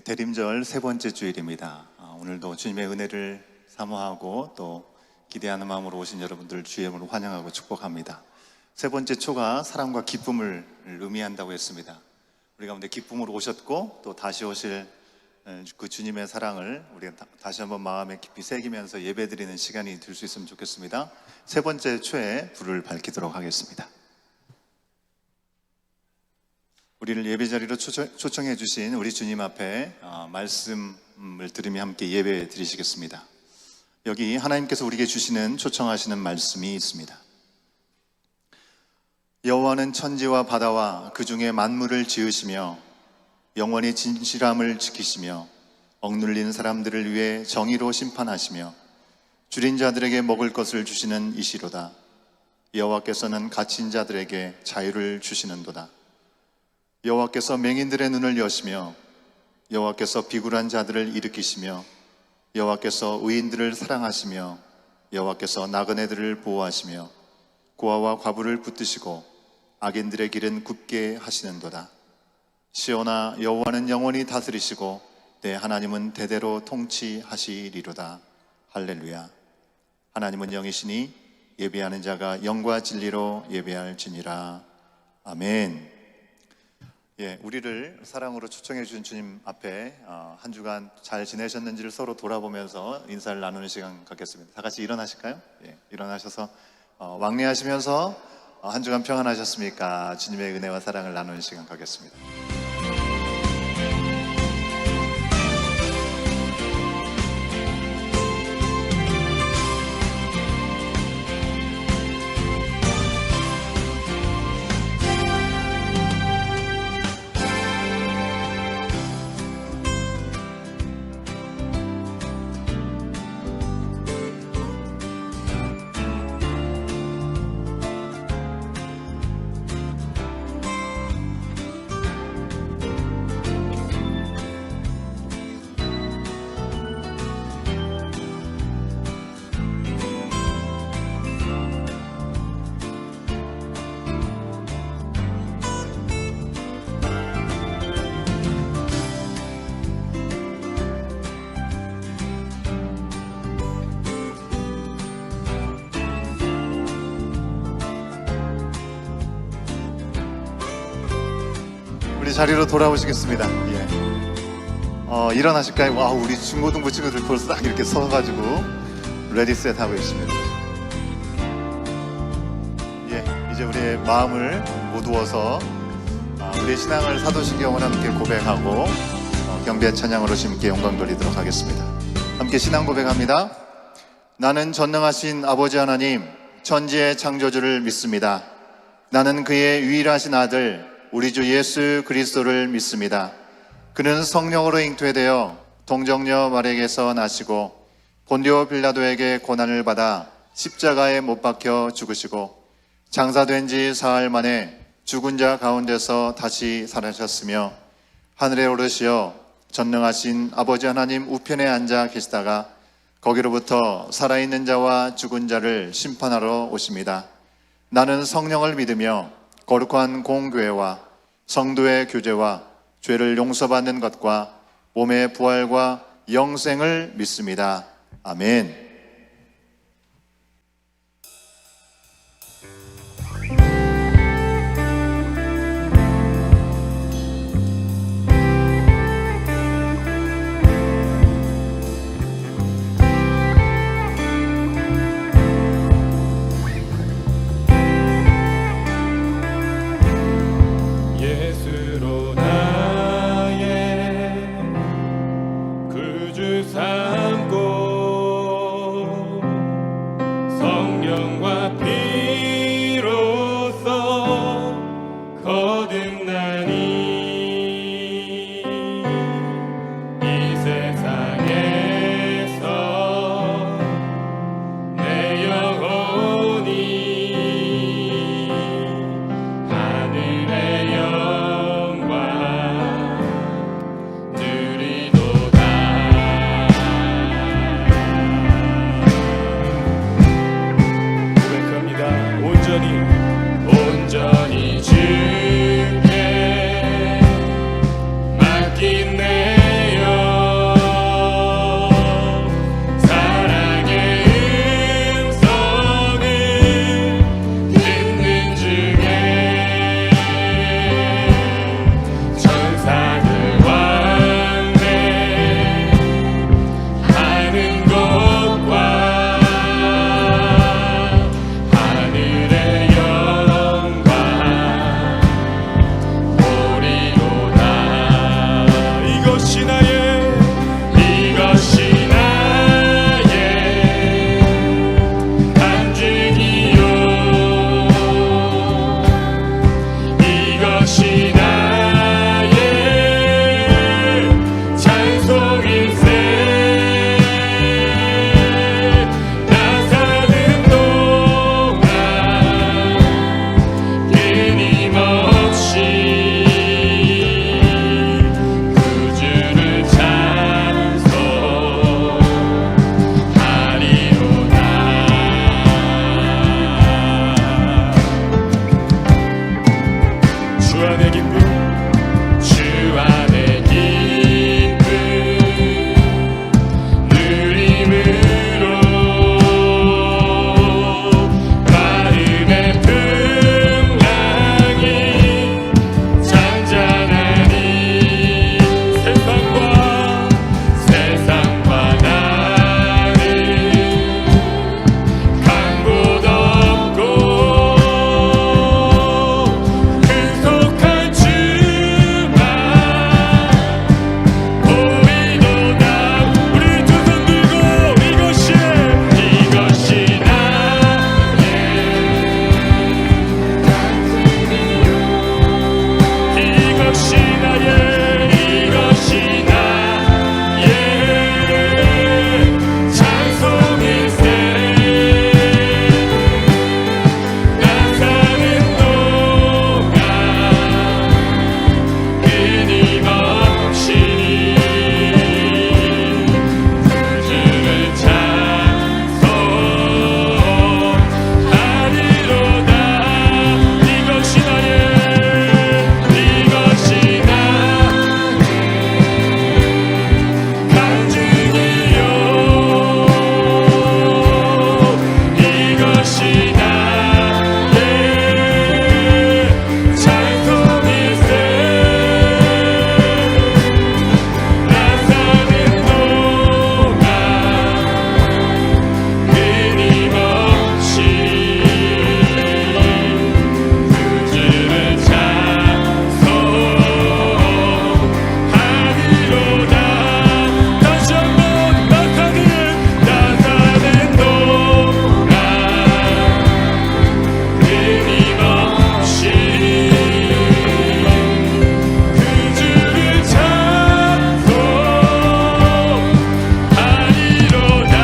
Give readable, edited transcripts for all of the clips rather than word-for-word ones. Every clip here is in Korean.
대림절 세 번째 주일입니다. 오늘도 주님의 은혜를 사모하고 또 기대하는 마음으로 오신 여러분들 주의 이름으로 환영하고 축복합니다. 세 번째 초가 사랑과 기쁨을 의미한다고 했습니다. 우리 가운데 기쁨으로 오셨고 또 다시 오실 그 주님의 사랑을 우리가 다시 한번 마음에 깊이 새기면서 예배드리는 시간이 될 수 있으면 좋겠습니다. 세 번째 초에 불을 밝히도록 하겠습니다. 우리를 예배자리로 초청해 주신 우리 주님 앞에 말씀을 들으며 함께 예배 드리시겠습니다. 여기 하나님께서 우리에게 주시는 초청하시는 말씀이 있습니다. 여호와는 천지와 바다와 그 중에 만물을 지으시며 영원히 진실함을 지키시며 억눌린 사람들을 위해 정의로 심판하시며 줄인 자들에게 먹을 것을 주시는 이시로다. 여호와께서는 갇힌 자들에게 자유를 주시는도다. 여호와께서 맹인들의 눈을 여시며 여호와께서 비굴한 자들을 일으키시며 여호와께서 의인들을 사랑하시며 여호와께서 나그네들을 보호하시며 고아와 과부를 붙드시고 악인들의 길은 굽게 하시는도다. 시온아, 여호와는 영원히 다스리시고 내 하나님은 대대로 통치하시리로다. 할렐루야. 하나님은 영이시니 예배하는 자가 영과 진리로 예배할지니라. 아멘. 우리를 사랑으로 초청해 주신 주님 앞에 한 주간 잘 지내셨는지를 서로 돌아보면서 인사를 나누는 시간 갖겠습니다. 다 같이 일어나실까요? 일어나셔서 왕래하시면서 한 주간 평안하셨습니까? 주님의 은혜와 사랑을 나누는 시간 갖겠습니다. 우리 자리로 돌아오시겠습니다. 일어나실까요? 와, 우리 중고등부 친구들 벌써 딱 이렇게 서가지고 레디 셋 하고 있습니다. 이제 우리의 마음을 모두어서 우리의 신앙을 사도신경을 함께 고백하고 경배 찬양으로 주님께 영광 돌리도록 하겠습니다. 함께 신앙 고백합니다. 나는 전능하신 아버지 하나님, 천지의 창조주를 믿습니다. 나는 그의 유일하신 아들 우리 주 예수 그리스도를 믿습니다. 그는 성령으로 잉태되어 동정녀 마리아에게서 나시고 본디오 빌라도에게 고난을 받아 십자가에 못 박혀 죽으시고 장사된 지 사흘 만에 죽은 자 가운데서 다시 살아나셨으며 하늘에 오르시어 전능하신 아버지 하나님 우편에 앉아 계시다가 거기로부터 살아있는 자와 죽은 자를 심판하러 오십니다. 나는 성령을 믿으며 거룩한 공교회와 성도의 교제와 죄를 용서받는 것과 몸의 부활과 영생을 믿습니다. 아멘. 삼고 안의 기쁨, 주 안의 기쁨 누림으로 마음의 풍랑이 잔잔하니 세상과 나는 간 곳 없고 급속한 주만 보이도다. 우리 두 손 들고 이것이 나의 찬송일세. 나 사는 동안 끊임없이 주를 찬송하리로다. 이것이 나의 간증이요. 이것이 나의 찬송일세. 나 사는 동안 끊임없이 주를 찬송하리로다. 다시 한번 나 사는 동안 끊임없이 그 주를 찬송하리로다.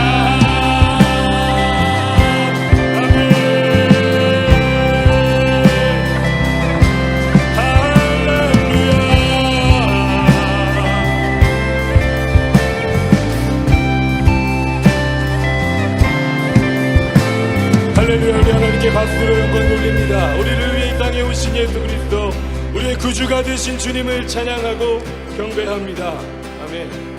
아멘. 할렐루야. 우리 하나님께 박수로 영광 돌립니다. 우리를 위해 이 땅에 오신 예수 그리스도, 우리의 구주가 되신 주님을 찬양하고 경배합니다. 아멘.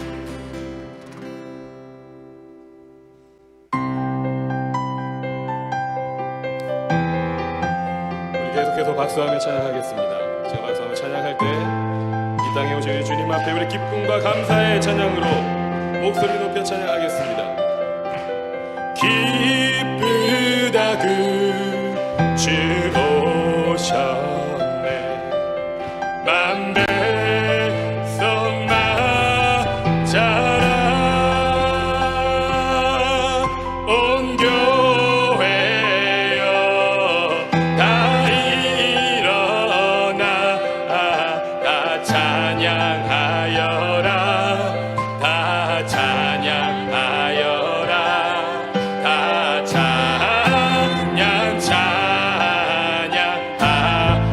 우리 계속해서 박수하며 찬양하겠습니다. 제가 박수하며 찬양할 때 이 땅에 오신 우리 주님 앞에 우리 기쁨과 감사의 찬양으로 목소리 높여 찬양하겠습니다. 기쁘다 그 주 오셨네. 만배성 맞아라. 온 교회여 다 일어나 다 찬양하여라. 다 찬양하여라. 다 찬양 찬양하여라.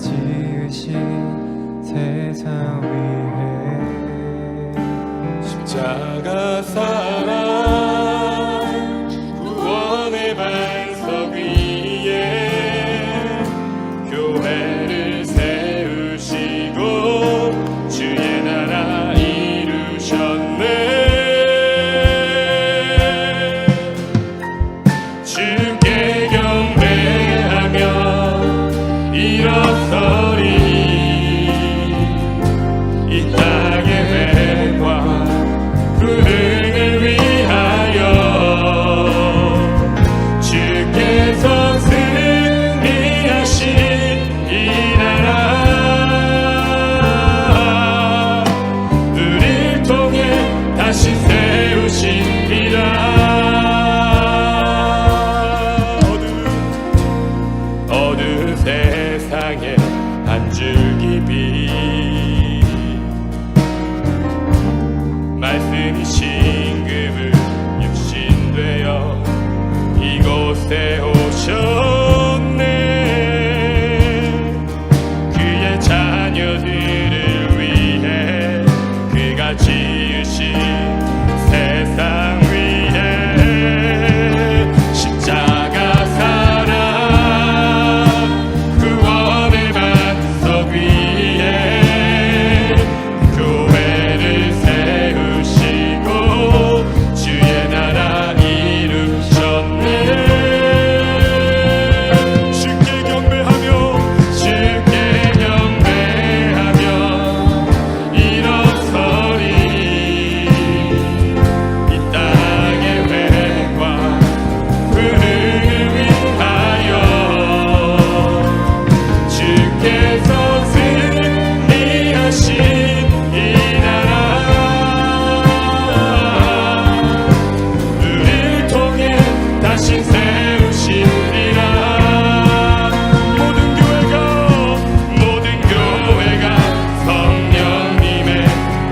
지으신 세상 위에 십자가 사랑 구원의 반석 위에 교회를 세우시고 주의 나라 이루셨네. 주께 경배하며 일어서리 이 땅의 회과 불행을 위하여 주께서 승리하신 이 나라 우리를 통해 다시 세우시리라. 어두운 세상에 한 줄기 빛 말씀이 신금을 육신되어 이곳에 오셨네. 그의 자녀들을 위해 그가 지으신 세상 위에 십자가 사랑 구원의 반석 위에 교회를 세우시고 주의 나라 이루셨네. 주께 경배하며 주께 경배하며 일어서리 이 땅의 회과 불행을 위하여 주께서 승리하신 이 나라 우리를 통해 다시 세우시리라. 모든 교회가 성령님의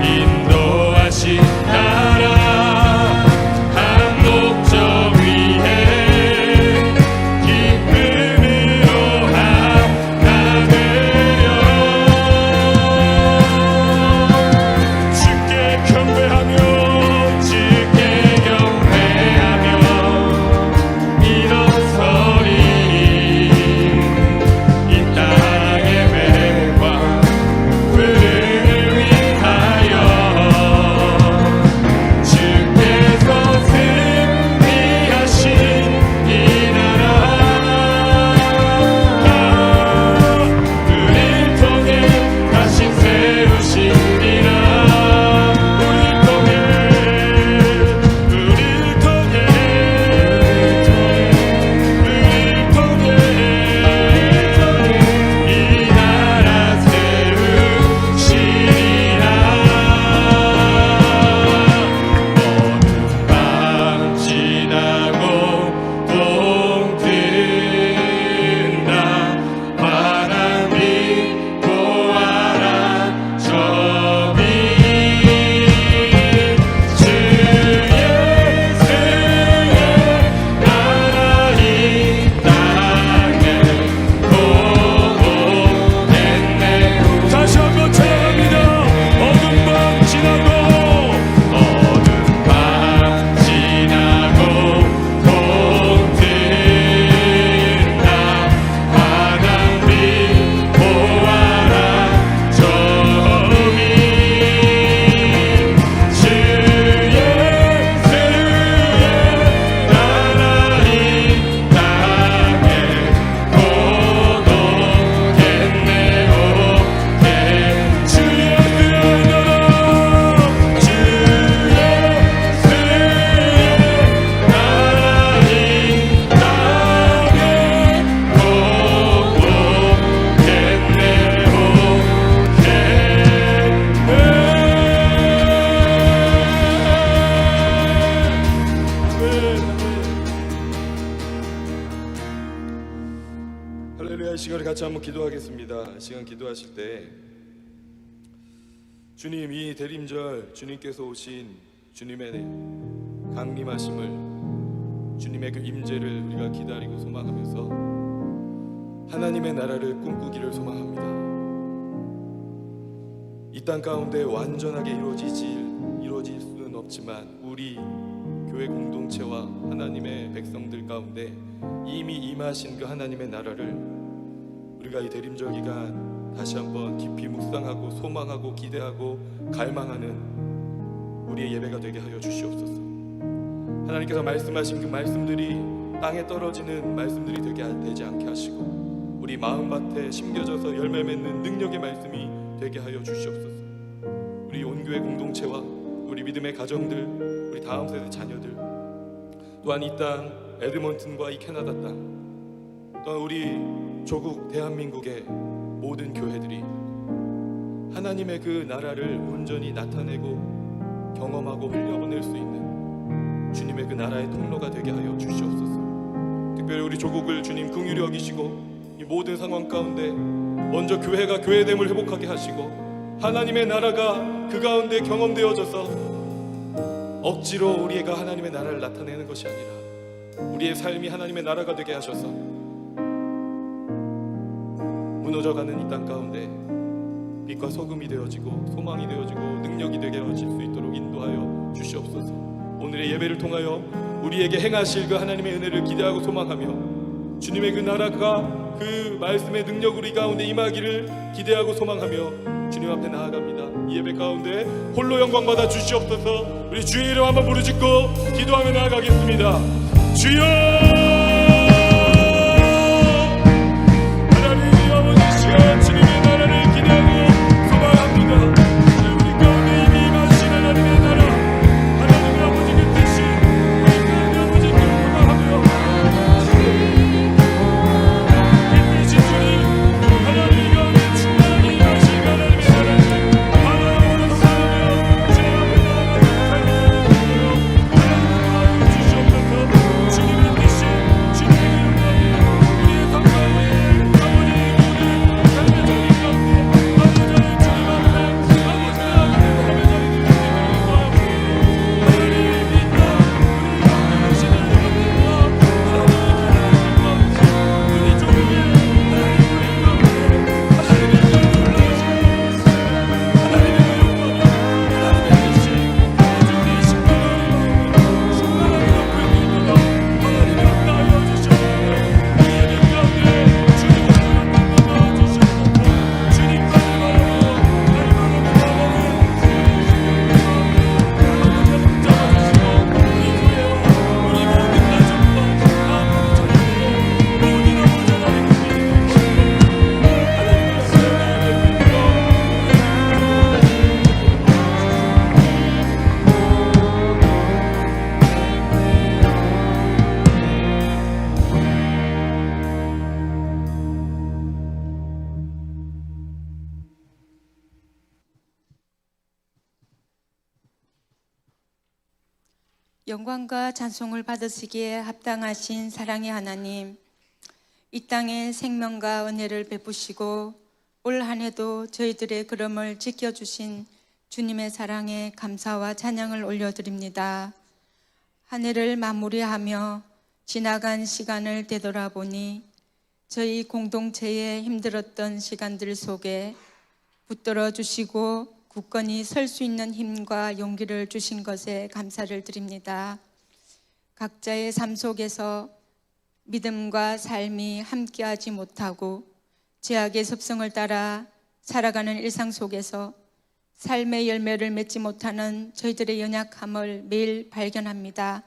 인도하신 나라 한 목적 위에 기쁨으로 하나 되어 주께 경배하며 주께 경배하며 일어서리 이 땅의 회과 불행을 위하여 주께서 승리하신 이 나라 우리를 통해 다시 세우시리라. 우리를 통해 이 나라 세우시리라. 어둠 밤 지나고 동 뜬다. 환한 빛 보아라 저 빛. 주 예수의 나라 이 땅에 보고했네. 다시 한번 찬양합니다. 어둠 밤 지나고 동 뜬다. 환한 빛 보아라 저 빛. 주 예수의 나라 이 땅에 고독했네. 오게 주 예수의 나라 주 예수의 나라 이 땅에 할렐루야. 이 시간을 같이 한번 기도하겠습니다. 이 시간 기도하실 때 주님, 이 대림절 주님께서 오신 주님의 강림하심을, 주님의 그 임재를 우리가 기다리고 소망하면서 하나님의 나라를 꿈꾸기를 소망합니다. 이 땅 가운데 완전하게 이루어질 수는 없지만 우리 교회 공동체와 하나님의 백성들 가운데 이미 임하신 그 하나님의 나라를 우리가 이 대림절 기간 다시 한번 깊이 묵상하고 소망하고 기대하고 갈망하는 우리의 예배가 되게 하여 주시옵소서. 하나님께서 말씀하신 그 말씀들이 땅에 떨어지는 말씀들이 되지 않게 하시고 우리 마음밭에 심겨져서 열매 맺는 능력의 말씀이 되게 하여 주시옵소서. 우리 온교회 공동체와 우리 믿음의 가정들, 우리 다음 세대 자녀들, 또한 이 땅 에드먼튼과 이 캐나다 땅, 또한 우리 조국 대한민국의 모든 교회들이 하나님의 그 나라를 온전히 나타내고 경험하고 흘려보낼 수 있는 주님의 그 나라의 통로가 되게 하여 주시옵소서. 특별히 우리 조국을 주님 긍휼히 여기시고 이 모든 상황 가운데 먼저 교회가 교회됨을 회복하게 하시고 하나님의 나라가 그 가운데 경험되어져서 억지로 우리가 하나님의 나라를 나타내는 것이 아니라 우리의 삶이 하나님의 나라가 되게 하셔서 무너져가는 이 땅 가운데 빛과 소금이 되어지고 소망이 되어지고 능력이 되게 하실 수 있도록 인도하여 주시옵소서. 오늘의 예배를 통하여 우리에게 행하실 그 하나님의 은혜를 기대하고 소망하며 주님의 그 나라가 그 말씀의 능력으로 이 가운데 임하기를 기대하고 소망하며 주님 앞에 나아갑니다. 이 예배 가운데 홀로 영광 받아 주시옵소서. 우리 주의 이름 한번 부르짖고 기도하며 나아가겠습니다. 주여, 하나님 아버지 시간 주님의 나라를 기대하고 소망합니다. 우리 가운데 이미 임하신 하나님의 나라, 하나님의 아버지 그 뜻이 우리 가운데 아버지 소망하며 그 뜻이 주님 하나님 가운데 충만하게 임하신 하나님의 나라를 바라보며 살며 주님 앞에 나아가는 삶을 주시옵소서. 주님의 뜻이 주님의 영광이 우리의 삶 가운데 아버지 우리 삶의 자리 가운데 아버지 주님 앞에 아버지 나아가는 삶의 자리를 기대하고 하나님 이 땅 우리 가운데 계신 여러분들과 하나님의 우리 조국의 하나님 우리 가운데 하나님의 영광을 올라가시고 하나님의 영광을 하나님의 뜻이 아버지 우리 식구들의 마음을 충만하게 덮을 수 있도록 하나님이 역사하여 주시옵소서. 이 예배 가운데 주님의 영광을 받아주시옵소서. 주님만을 바라보며 날마다 나아가는 우리 모든 가족과 아버지 자녀들의 모든 아버지 하나님 영광과 찬송을 받으시기에 합당하신 사랑의 하나님, 이 땅에 생명과 은혜를 베푸시고 올 한 해도 저희들의 걸음을 지켜주신 주님의 사랑에 감사와 찬양을 올려드립니다. 한 해를 마무리하며 지나간 시간을 되돌아보니 저희 공동체의 힘들었던 시간들 속에 붙들어 주시고 굳건히 설 수 있는 힘과 용기를 주신 것에 감사를 드립니다. 각자의 삶 속에서 믿음과 삶이 함께하지 못하고 죄악의 습성을 따라 살아가는 일상 속에서 삶의 열매를 맺지 못하는 저희들의 연약함을 매일 발견합니다.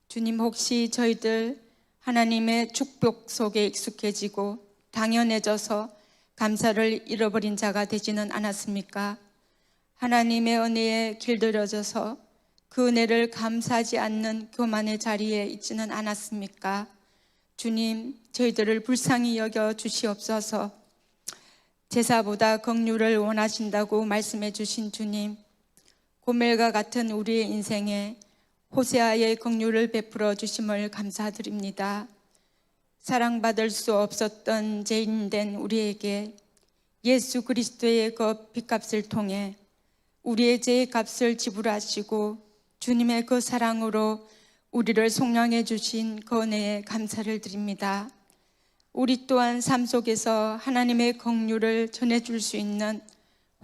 주님, 혹시 저희들 하나님의 축복 속에 익숙해지고 당연해져서 감사를 잃어버린 자가 되지는 않았습니까? 하나님의 은혜에 길들여져서 그 은혜를 감사하지 않는 교만의 자리에 있지는 않았습니까? 주님, 저희들을 불쌍히 여겨 주시옵소서. 제사보다 긍휼을 원하신다고 말씀해 주신 주님, 고멜과 같은 우리의 인생에 호세아의 긍휼을 베풀어 주심을 감사드립니다. 사랑받을 수 없었던 죄인된 우리에게 예수 그리스도의 그 핏값을 통해 우리의 죄의 값을 지불하시고 주님의 그 사랑으로 우리를 속량해 주신 그 은혜에 감사를 드립니다. 우리 또한 삶 속에서 하나님의 긍휼을 전해줄 수 있는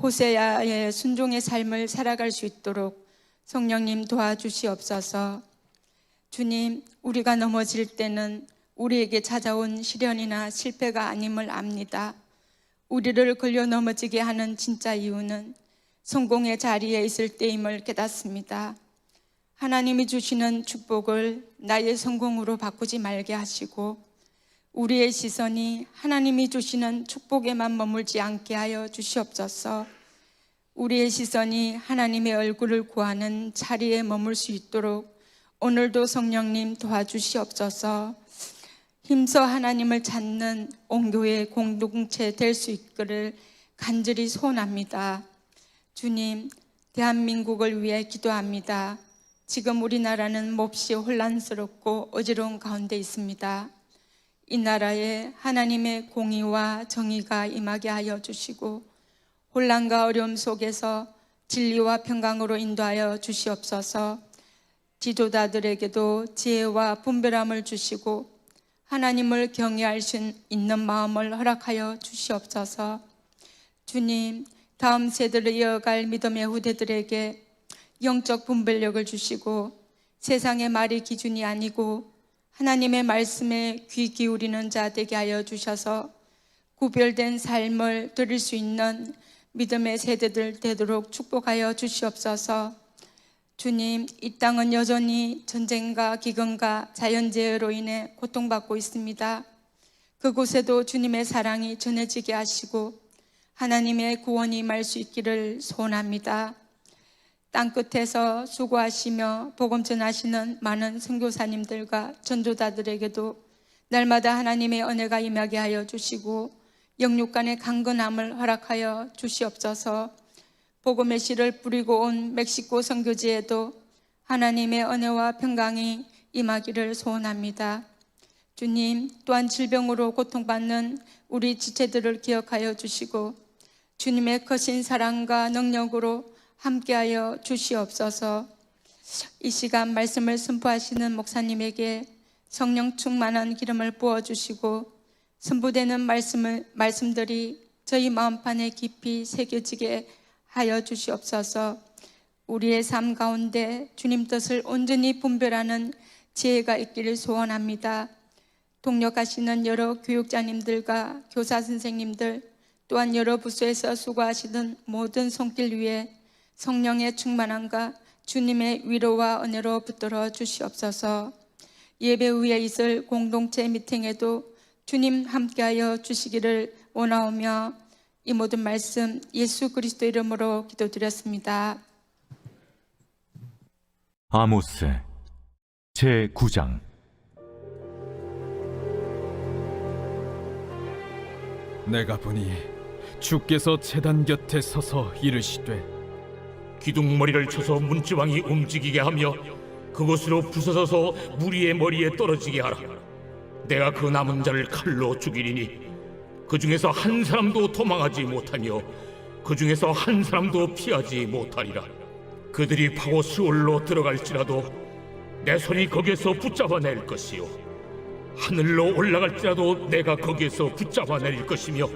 호세아의 순종의 삶을 살아갈 수 있도록 성령님 도와주시옵소서. 주님, 우리가 넘어질 때는 우리에게 찾아온 시련이나 실패가 아님을 압니다. 우리를 걸려 넘어지게 하는 진짜 이유는 성공의 자리에 있을 때임을 깨닫습니다. 하나님이 주시는 축복을 나의 성공으로 바꾸지 말게 하시고 우리의 시선이 하나님이 주시는 축복에만 머물지 않게 하여 주시옵소서. 우리의 시선이 하나님의 얼굴을 구하는 자리에 머물 수 있도록 오늘도 성령님 도와주시옵소서. 힘써 하나님을 찾는 온교회 공동체 될 수 있기를 간절히 소원합니다. 주님, 대한민국을 위해 기도합니다. 지금 우리나라는 몹시 혼란스럽고 어지러운 가운데 있습니다. 이 나라에 하나님의 공의와 정의가 임하게 하여 주시고 혼란과 어려움 속에서 진리와 평강으로 인도하여 주시옵소서. 지도자들에게도 지혜와 분별함을 주시고 하나님을 경외할 수 있는 마음을 허락하여 주시옵소서. 주님, 다음 세대를 이어갈 믿음의 후대들에게 영적 분별력을 주시고 세상의 말이 기준이 아니고 하나님의 말씀에 귀 기울이는 자 되게 하여 주셔서 구별된 삶을 드릴 수 있는 믿음의 세대들 되도록 축복하여 주시옵소서. 주님, 이 땅은 여전히 전쟁과 기근과 자연재해로 인해 고통받고 있습니다. 그곳에도 주님의 사랑이 전해지게 하시고 하나님의 구원이 임할 수 있기를 소원합니다. 땅끝에서 수고하시며 복음 전하시는 많은 선교사님들과 전도자들에게도 날마다 하나님의 은혜가 임하게 하여 주시고 영육간의 강건함을 허락하여 주시옵소서. 복음의 씨를 뿌리고 온 멕시코 선교지에도 하나님의 은혜와 평강이 임하기를 소원합니다. 주님, 또한 질병으로 고통받는 우리 지체들을 기억하여 주시고 주님의 크신 사랑과 능력으로 함께하여 주시옵소서. 이 시간 말씀을 선포하시는 목사님에게 성령 충만한 기름을 부어주시고 선포되는 말씀들이 저희 마음판에 깊이 새겨지게 하여 주시옵소서. 우리의 삶 가운데 주님 뜻을 온전히 분별하는 지혜가 있기를 소원합니다. 동력하시는 여러 교육자님들과 교사 선생님들 또한 여러 부서에서 수고하시는 모든 손길 위에 성령의 충만함과 주님의 위로와 은혜로 붙들어 주시옵소서. 예배 후에 있을 공동체 미팅에도 주님 함께하여 주시기를 원하오며 이 모든 말씀 예수 그리스도 이름으로 기도드렸습니다. 아모스 제9장. 내가 보니 주께서 제단 곁에 서서 이르시되 기둥머리를 쳐서 문지방이 움직이게 하며 그곳으로 부서져서 무리의 머리에 떨어지게 하라. 내가 그 남은 자를 칼로 죽이리니 그 중에서 한 사람도 도망하지 못하며 그 중에서 한 사람도 피하지 못하리라. 그들이 파고 수월로 들어갈지라도 내 손이 거기에서 붙잡아낼 것이요 하늘로 올라갈지라도 내가 거기에서 붙잡아낼 것이며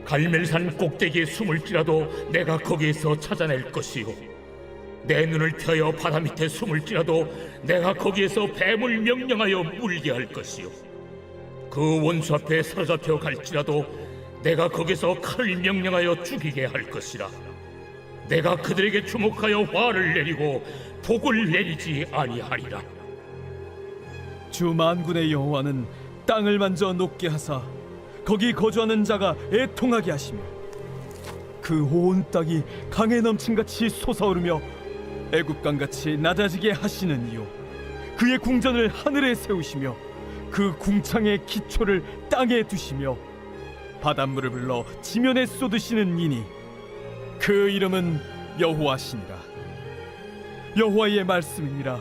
갈멜산 꼭대기에 숨을지라도 내가 거기에서 찾아낼 것이요 내 눈을 펴여 바다 밑에 숨을지라도 내가 거기에서 뱀을 명령하여 물게 할 것이요 그 원수 앞에 사로잡혀 갈지라도 내가 거기서 칼을 명령하여 죽이게 할 것이라. 내가 그들에게 주목하여 화를 내리고 복을 내리지 아니하리라. 주 만군의 여호와는 땅을 만져 높게 하사 거기 거주하는 자가 애통하게 하시며 그 온 땅이 강에 넘친같이 솟아오르며 애굽강같이 낮아지게 하시는 이요 그의 궁전을 하늘에 세우시며 그 궁창의 기초를 땅에 두시며 바닷물을 불러 지면에 쏟으시는 이니 그 이름은 여호와시니라. 여호와의 말씀이니라.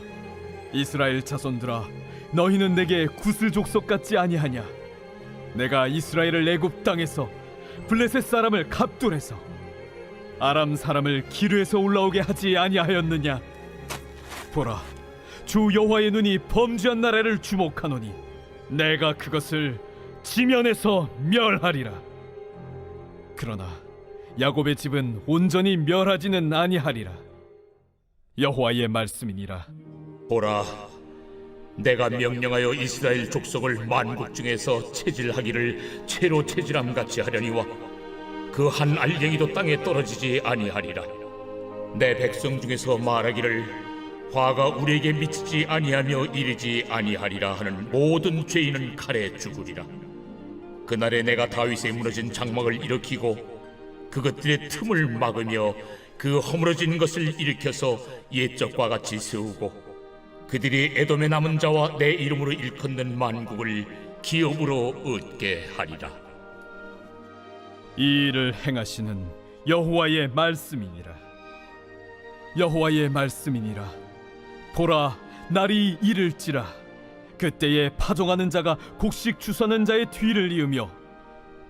이스라엘 자손들아, 너희는 내게 구슬 족속 같지 아니하냐? 내가 이스라엘을 애굽 땅에서 블레셋 사람을 갑돌에서 아람 사람을 기르에서 올라오게 하지 아니하였느냐? 보라, 주 여호와의 눈이 범죄한 나라를 주목하노니 내가 그것을 지면에서 멸하리라. 그러나 야곱의 집은 온전히 멸하지는 아니하리라. 여호와의 말씀이니라. 보라, 내가 명령하여 이스라엘 족속을 만국 중에서 체질하기를 채로 체질함 같이 하려니와 그 한 알갱이도 땅에 떨어지지 아니하리라. 내 백성 중에서 말하기를 화가 우리에게 미치지 아니하며 이르지 아니하리라 하는 모든 죄인은 칼에 죽으리라. 그날에 내가 다윗의 무너진 장막을 일으키고 그것들의 틈을 막으며 그 허물어진 것을 일으켜서 옛적과 같이 세우고 그들이 에돔의 남은 자와 내 이름으로 일컫는 만국을 기업으로 얻게 하리라. 이 일을 행하시는 여호와의 말씀이니라. 여호와의 말씀이니라. 보라, 날이 이를지라. 그때에 파종하는 자가 곡식 주서는 자의 뒤를 이으며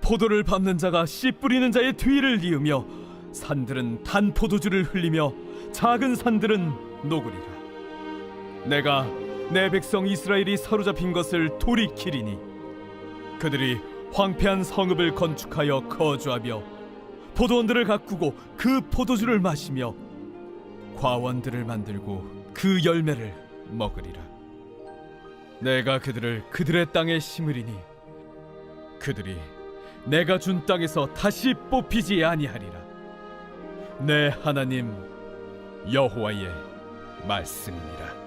포도를 밟는 자가 씨 뿌리는 자의 뒤를 이으며 산들은 단 포도주를 흘리며 작은 산들은 녹으리라. 내가 내 백성 이스라엘이 사로잡힌 것을 돌이키리니 그들이 황폐한 성읍을 건축하여 거주하며 포도원들을 가꾸고 그 포도주를 마시며 과원들을 만들고 그 열매를 먹으리라. 내가 그들을 그들의 땅에 심으리니 그들이 내가 준 땅에서 다시 뽑히지 아니하리라. 내 하나님 여호와의 말씀이니라.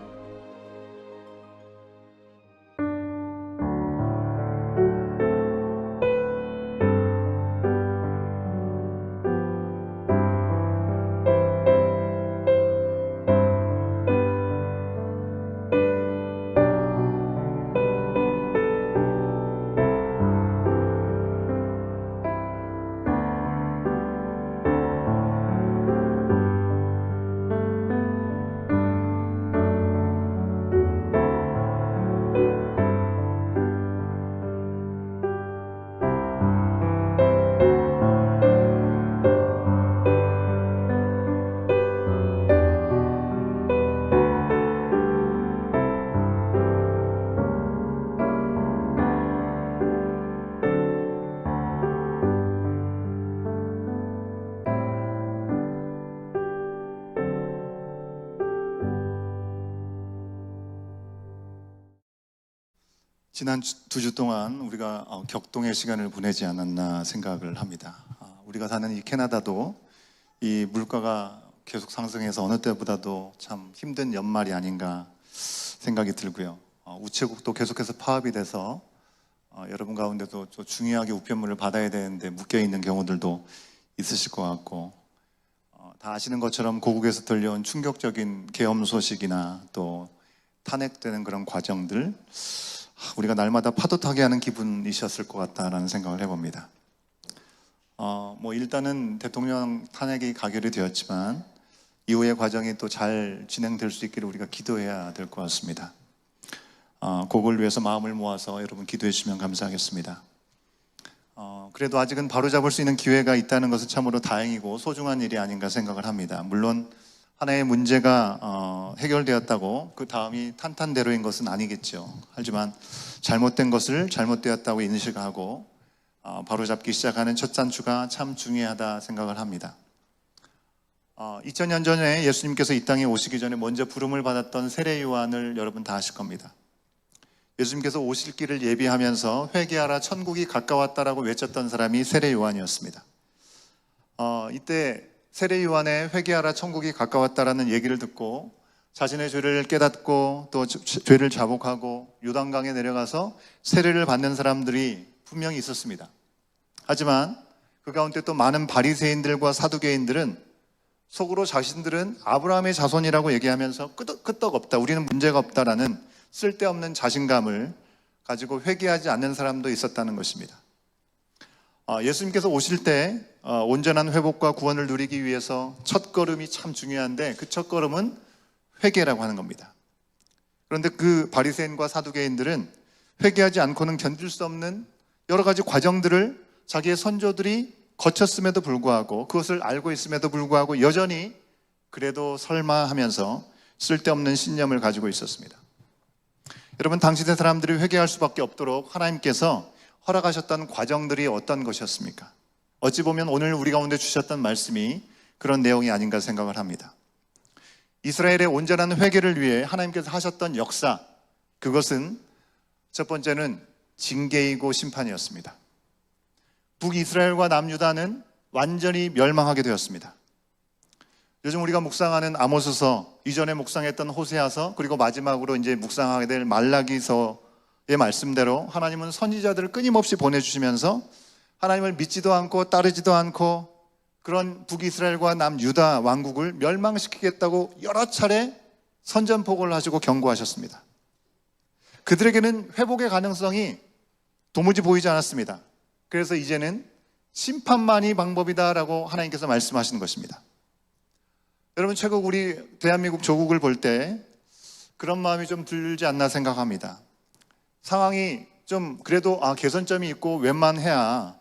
지난 2주 동안 우리가 격동의 시간을 보내지 않았나 생각을 합니다. 우리가 사는 이 캐나다도 이 물가가 계속 상승해서 어느 때보다도 참 힘든 연말이 아닌가 생각이 들고요. 우체국도 계속해서 파업이 돼서 여러분 가운데도 좀 중요하게 우편물을 받아야 되는데 묶여있는 경우들도 있으실 것 같고, 다 아시는 것처럼 고국에서 들려온 충격적인 계엄 소식이나 또 탄핵되는 그런 과정들, 우리가 날마다 파도 타게 하는 기분이셨을 것 같다라는 생각을 해봅니다. 일단은 대통령 탄핵이 가결이 되었지만 이후의 과정이 또 잘 진행될 수 있기를 우리가 기도해야 될 것 같습니다. 그걸 위해서 마음을 모아서 여러분 기도해 주시면 감사하겠습니다. 그래도 아직은 바로잡을 수 있는 기회가 있다는 것은 참으로 다행이고 소중한 일이 아닌가 생각을 합니다. 물론 하나의 문제가 해결되었다고 그 다음이 탄탄대로인 것은 아니겠죠. 하지만 잘못된 것을 잘못되었다고 인식하고 바로잡기 시작하는 첫 단추가 참 중요하다 생각을 합니다. 2000년 전에 예수님께서 이 땅에 오시기 전에 먼저 부름을 받았던 세례 요한을 여러분 다 아실 겁니다. 예수님께서 오실 길을 예비하면서 회개하라 천국이 가까웠다라고 외쳤던 사람이 세례 요한이었습니다. 이때 세례 요한의 회개하라 천국이 가까웠다라는 얘기를 듣고 자신의 죄를 깨닫고 또 죄를 자복하고 요단강에 내려가서 세례를 받는 사람들이 분명히 있었습니다. 하지만 그 가운데 또 많은 바리새인들과 사두개인들은 속으로 자신들은 아브라함의 자손이라고 얘기하면서 끄떡없다, 우리는 문제가 없다라는 쓸데없는 자신감을 가지고 회개하지 않는 사람도 있었다는 것입니다. 예수님께서 오실 때 온전한 회복과 구원을 누리기 위해서 첫걸음이 참 중요한데 그 첫걸음은 회개라고 하는 겁니다. 그런데 그 바리새인과 사두개인들은 회개하지 않고는 견딜 수 없는 여러 가지 과정들을 자기의 선조들이 거쳤음에도 불구하고, 그것을 알고 있음에도 불구하고 여전히 그래도 설마 하면서 쓸데없는 신념을 가지고 있었습니다. 여러분, 당시대 사람들이 회개할 수밖에 없도록 하나님께서 허락하셨던 과정들이 어떤 것이었습니까? 어찌 보면 오늘 우리 가운데 주셨던 말씀이 그런 내용이 아닌가 생각을 합니다. 이스라엘의 온전한 회개를 위해 하나님께서 하셨던 역사, 그것은 첫 번째는 징계이고 심판이었습니다. 북이스라엘과 남유다는 완전히 멸망하게 되었습니다. 요즘 우리가 묵상하는 아모스서, 이전에 묵상했던 호세아서, 그리고 마지막으로 이제 묵상하게 될 말라기서의 말씀대로 하나님은 선지자들을 끊임없이 보내주시면서 하나님을 믿지도 않고 따르지도 않고 그런 북이스라엘과 남유다 왕국을 멸망시키겠다고 여러 차례 선전포고를 하시고 경고하셨습니다. 그들에게는 회복의 가능성이 도무지 보이지 않았습니다. 그래서 이제는 심판만이 방법이다라고 하나님께서 말씀하시는 것입니다. 여러분, 최근 우리 대한민국 조국을 볼 때 그런 마음이 좀 들지 않나 생각합니다. 상황이 좀 그래도 개선점이 있고 웬만해야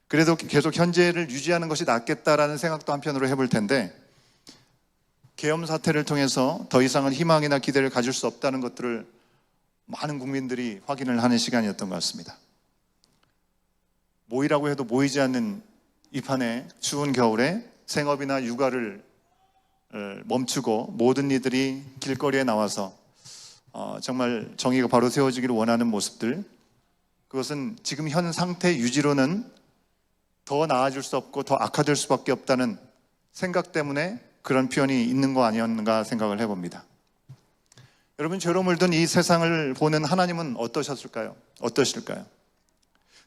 그래도 계속 현재를 유지하는 것이 낫겠다라는 생각도 한편으로 해볼 텐데, 계엄 사태를 통해서 더 이상은 희망이나 기대를 가질 수 없다는 것들을 많은 국민들이 확인을 하는 시간이었던 것 같습니다. 모이라고 해도 모이지 않는 이 판에 추운 겨울에 생업이나 육아를 멈추고 모든 이들이 길거리에 나와서 정말 정의가 바로 세워지기를 원하는 모습들, 그것은 지금 현 상태 유지로는 더 나아질 수 없고 더 악화될 수밖에 없다는 생각 때문에 그런 표현이 있는 거 아니었는가 생각을 해봅니다. 여러분, 죄로 물든 이 세상을 보는 하나님은 어떠셨을까요? 어떠실까요?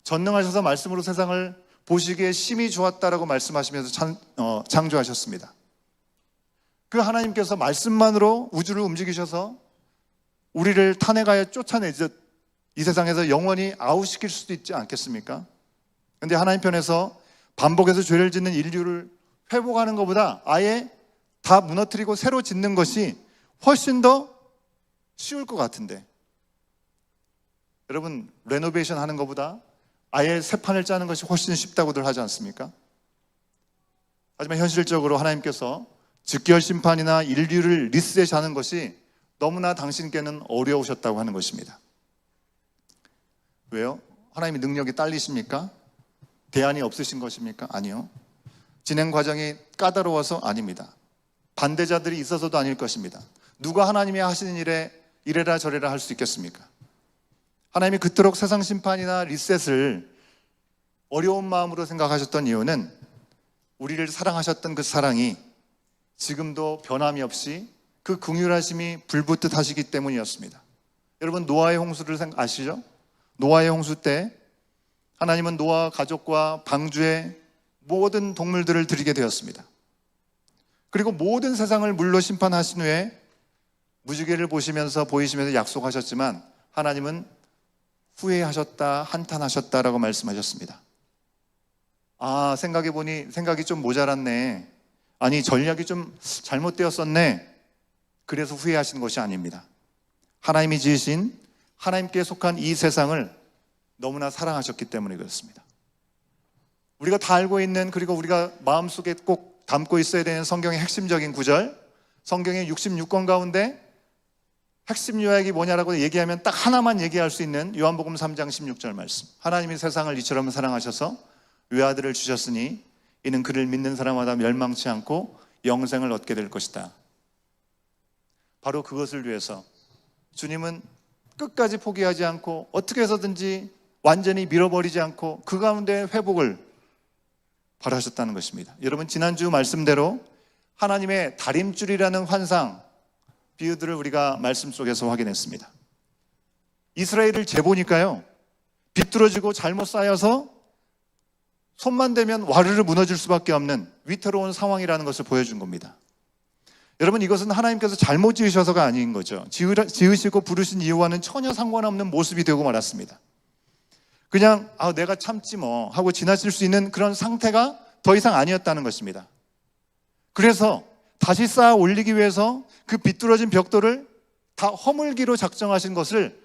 전능하셔서 말씀으로 세상을 보시기에 심히 좋았다라고 말씀하시면서 창조하셨습니다. 그 하나님께서 말씀만으로 우주를 움직이셔서 우리를 탄핵하여 쫓아내듯 이 세상에서 영원히 아웃시킬 수도 있지 않겠습니까? 그런데 하나님 편에서 반복해서 죄를 짓는 인류를 회복하는 것보다 아예 다 무너뜨리고 새로 짓는 것이 훨씬 더 쉬울 것 같은데, 여러분, 레노베이션 하는 것보다 아예 새 판을 짜는 것이 훨씬 쉽다고들 하지 않습니까? 하지만 현실적으로 하나님께서 즉결 심판이나 인류를 리셋하는 것이 너무나 당신께는 어려우셨다고 하는 것입니다. 왜요? 하나님의 능력이 딸리십니까? 대안이 없으신 것입니까? 아니요. 진행 과정이 까다로워서 아닙니다. 반대자들이 있어서도 아닐 것입니다. 누가 하나님이 하시는 일에 이래라 저래라 할 수 있겠습니까? 하나님이 그토록 세상 심판이나 리셋을 어려운 마음으로 생각하셨던 이유는 우리를 사랑하셨던 그 사랑이 지금도 변함이 없이 그 긍휼하심이 불붙듯 하시기 때문이었습니다. 여러분, 노아의 홍수를 아시죠? 노아의 홍수 때 하나님은 노아 가족과 방주의 모든 동물들을 드리게 되었습니다. 그리고 모든 세상을 물로 심판하신 후에 무지개를 보이시면서 약속하셨지만 하나님은 후회하셨다, 한탄하셨다라고 말씀하셨습니다. 생각해보니 생각이 좀 모자랐네. 아니, 전략이 좀 잘못되었었네. 그래서 후회하신 것이 아닙니다. 하나님이 지으신, 하나님께 속한 이 세상을 너무나 사랑하셨기 때문에 그렇습니다. 우리가 다 알고 있는, 그리고 우리가 마음속에 꼭 담고 있어야 되는 성경의 핵심적인 구절, 성경의 66권 가운데 핵심 요약이 뭐냐라고 얘기하면 딱 하나만 얘기할 수 있는 요한복음 3장 16절 말씀. 하나님이 세상을 이처럼 사랑하셔서 외아들을 주셨으니 이는 그를 믿는 사람마다 멸망치 않고 영생을 얻게 될 것이다. 바로 그것을 위해서 주님은 끝까지 포기하지 않고 어떻게 해서든지 완전히 밀어버리지 않고 그 가운데 회복을 바라셨다는 것입니다. 여러분, 지난주 말씀대로 하나님의 다림줄이라는 환상, 비유들을 우리가 말씀 속에서 확인했습니다. 이스라엘을 재보니까요, 비뚤어지고 잘못 쌓여서 손만 대면 와르르 무너질 수밖에 없는 위태로운 상황이라는 것을 보여준 겁니다. 여러분, 이것은 하나님께서 잘못 지으셔서가 아닌 거죠. 지으시고 부르신 이유와는 전혀 상관없는 모습이 되고 말았습니다. 그냥 내가 참지 뭐 하고 지나칠 수 있는 그런 상태가 더 이상 아니었다는 것입니다. 그래서 다시 쌓아 올리기 위해서 그 비뚤어진 벽돌을 다 허물기로 작정하신 것을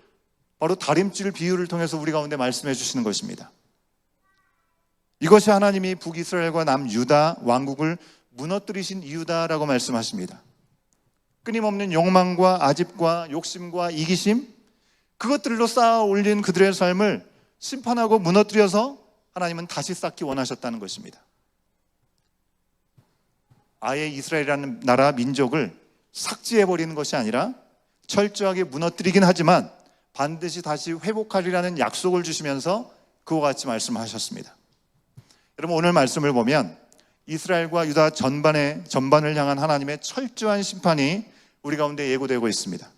바로 다림줄 비유를 통해서 우리 가운데 말씀해 주시는 것입니다. 이것이 하나님이 북이스라엘과 남유다 왕국을 무너뜨리신 이유다라고 말씀하십니다. 끊임없는 욕망과 아집과 욕심과 이기심, 그것들로 쌓아 올린 그들의 삶을 심판하고 무너뜨려서 하나님은 다시 쌓기 원하셨다는 것입니다. 아예 이스라엘이라는 나라 민족을 삭제해버리는 것이 아니라 철저하게 무너뜨리긴 하지만 반드시 다시 회복하리라는 약속을 주시면서 그와 같이 말씀하셨습니다. 여러분, 오늘 말씀을 보면 이스라엘과 유다 전반을 향한 하나님의 철저한 심판이 우리 가운데 예고되고 있습니다.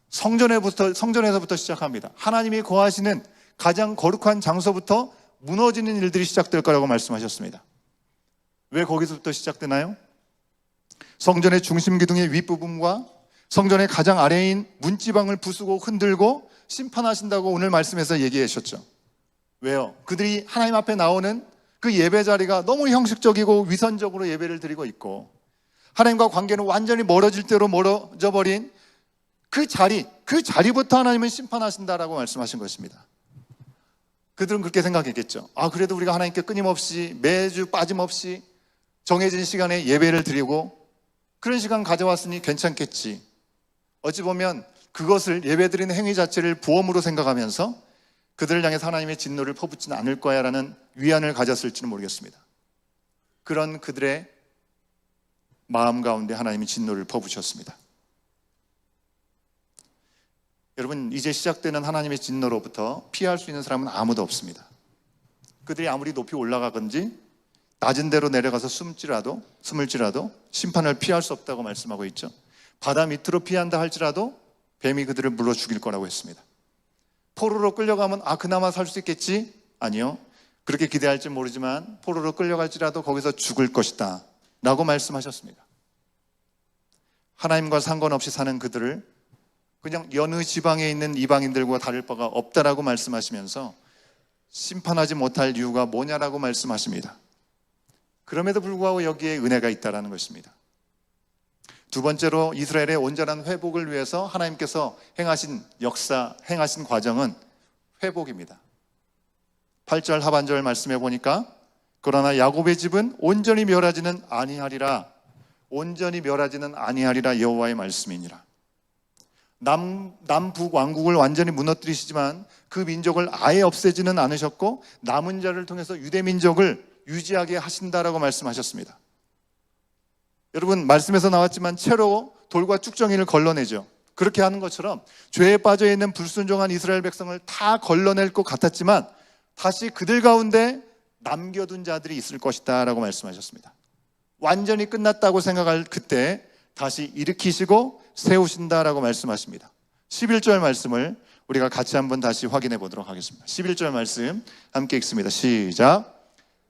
성전에서부터 시작합니다. 하나님이 거하시는 가장 거룩한 장소부터 무너지는 일들이 시작될 거라고 말씀하셨습니다. 왜 거기서부터 시작되나요? 성전의 중심 기둥의 윗부분과 성전의 가장 아래인 문지방을 부수고 흔들고 심판하신다고 오늘 말씀에서 얘기해 주셨죠. 왜요? 그들이 하나님 앞에 나오는 그 예배 자리가 너무 형식적이고 위선적으로 예배를 드리고 있고 하나님과 관계는 완전히 멀어질 대로 멀어져 버린 그 자리부터 하나님은 심판하신다라고 말씀하신 것입니다. 그들은 그렇게 생각했겠죠. 그래도 우리가 하나님께 끊임없이 매주 빠짐없이 정해진 시간에 예배를 드리고 그런 시간 가져왔으니 괜찮겠지. 어찌 보면 그것을 예배드리는 행위 자체를 보험으로 생각하면서 그들을 향해서 하나님의 진노를 퍼붓지는 않을 거야 라는 위안을 가졌을지는 모르겠습니다. 그런 그들의 마음 가운데 하나님이 진노를 퍼부으셨습니다. 여러분, 이제 시작되는 하나님의 진노로부터 피할 수 있는 사람은 아무도 없습니다. 그들이 아무리 높이 올라가건지 낮은 데로 내려가서 숨을지라도 심판을 피할 수 없다고 말씀하고 있죠. 바다 밑으로 피한다 할지라도 뱀이 그들을 물어 죽일 거라고 했습니다. 포로로 끌려가면 그나마 살 수 있겠지? 아니요. 그렇게 기대할지 모르지만 포로로 끌려갈지라도 거기서 죽을 것이다 라고 말씀하셨습니다. 하나님과 상관없이 사는 그들을 그냥 여느 지방에 있는 이방인들과 다를 바가 없다라고 말씀하시면서 심판하지 못할 이유가 뭐냐라고 말씀하십니다. 그럼에도 불구하고 여기에 은혜가 있다라는 것입니다. 두 번째로 이스라엘의 온전한 회복을 위해서 하나님께서 행하신 역사, 행하신 과정은 회복입니다. 8절 하반절 말씀해 보니까 그러나 야곱의 집은 온전히 멸하지는 아니하리라. 온전히 멸하지는 아니하리라 여호와의 말씀이니라. 남북 왕국을 완전히 무너뜨리시지만 그 민족을 아예 없애지는 않으셨고 남은 자를 통해서 유대 민족을 유지하게 하신다라고 말씀하셨습니다. 여러분, 말씀에서 나왔지만 채로 돌과 쭉정이를 걸러내죠. 그렇게 하는 것처럼 죄에 빠져있는 불순종한 이스라엘 백성을 다 걸러낼 것 같았지만 다시 그들 가운데 남겨둔 자들이 있을 것이다 라고 말씀하셨습니다. 완전히 끝났다고 생각할 그때 다시 일으키시고 세우신다라고 말씀하십니다. 11절 말씀을 우리가 같이 한번 다시 확인해 보도록 하겠습니다. 11절 말씀 함께 읽습니다. 시작.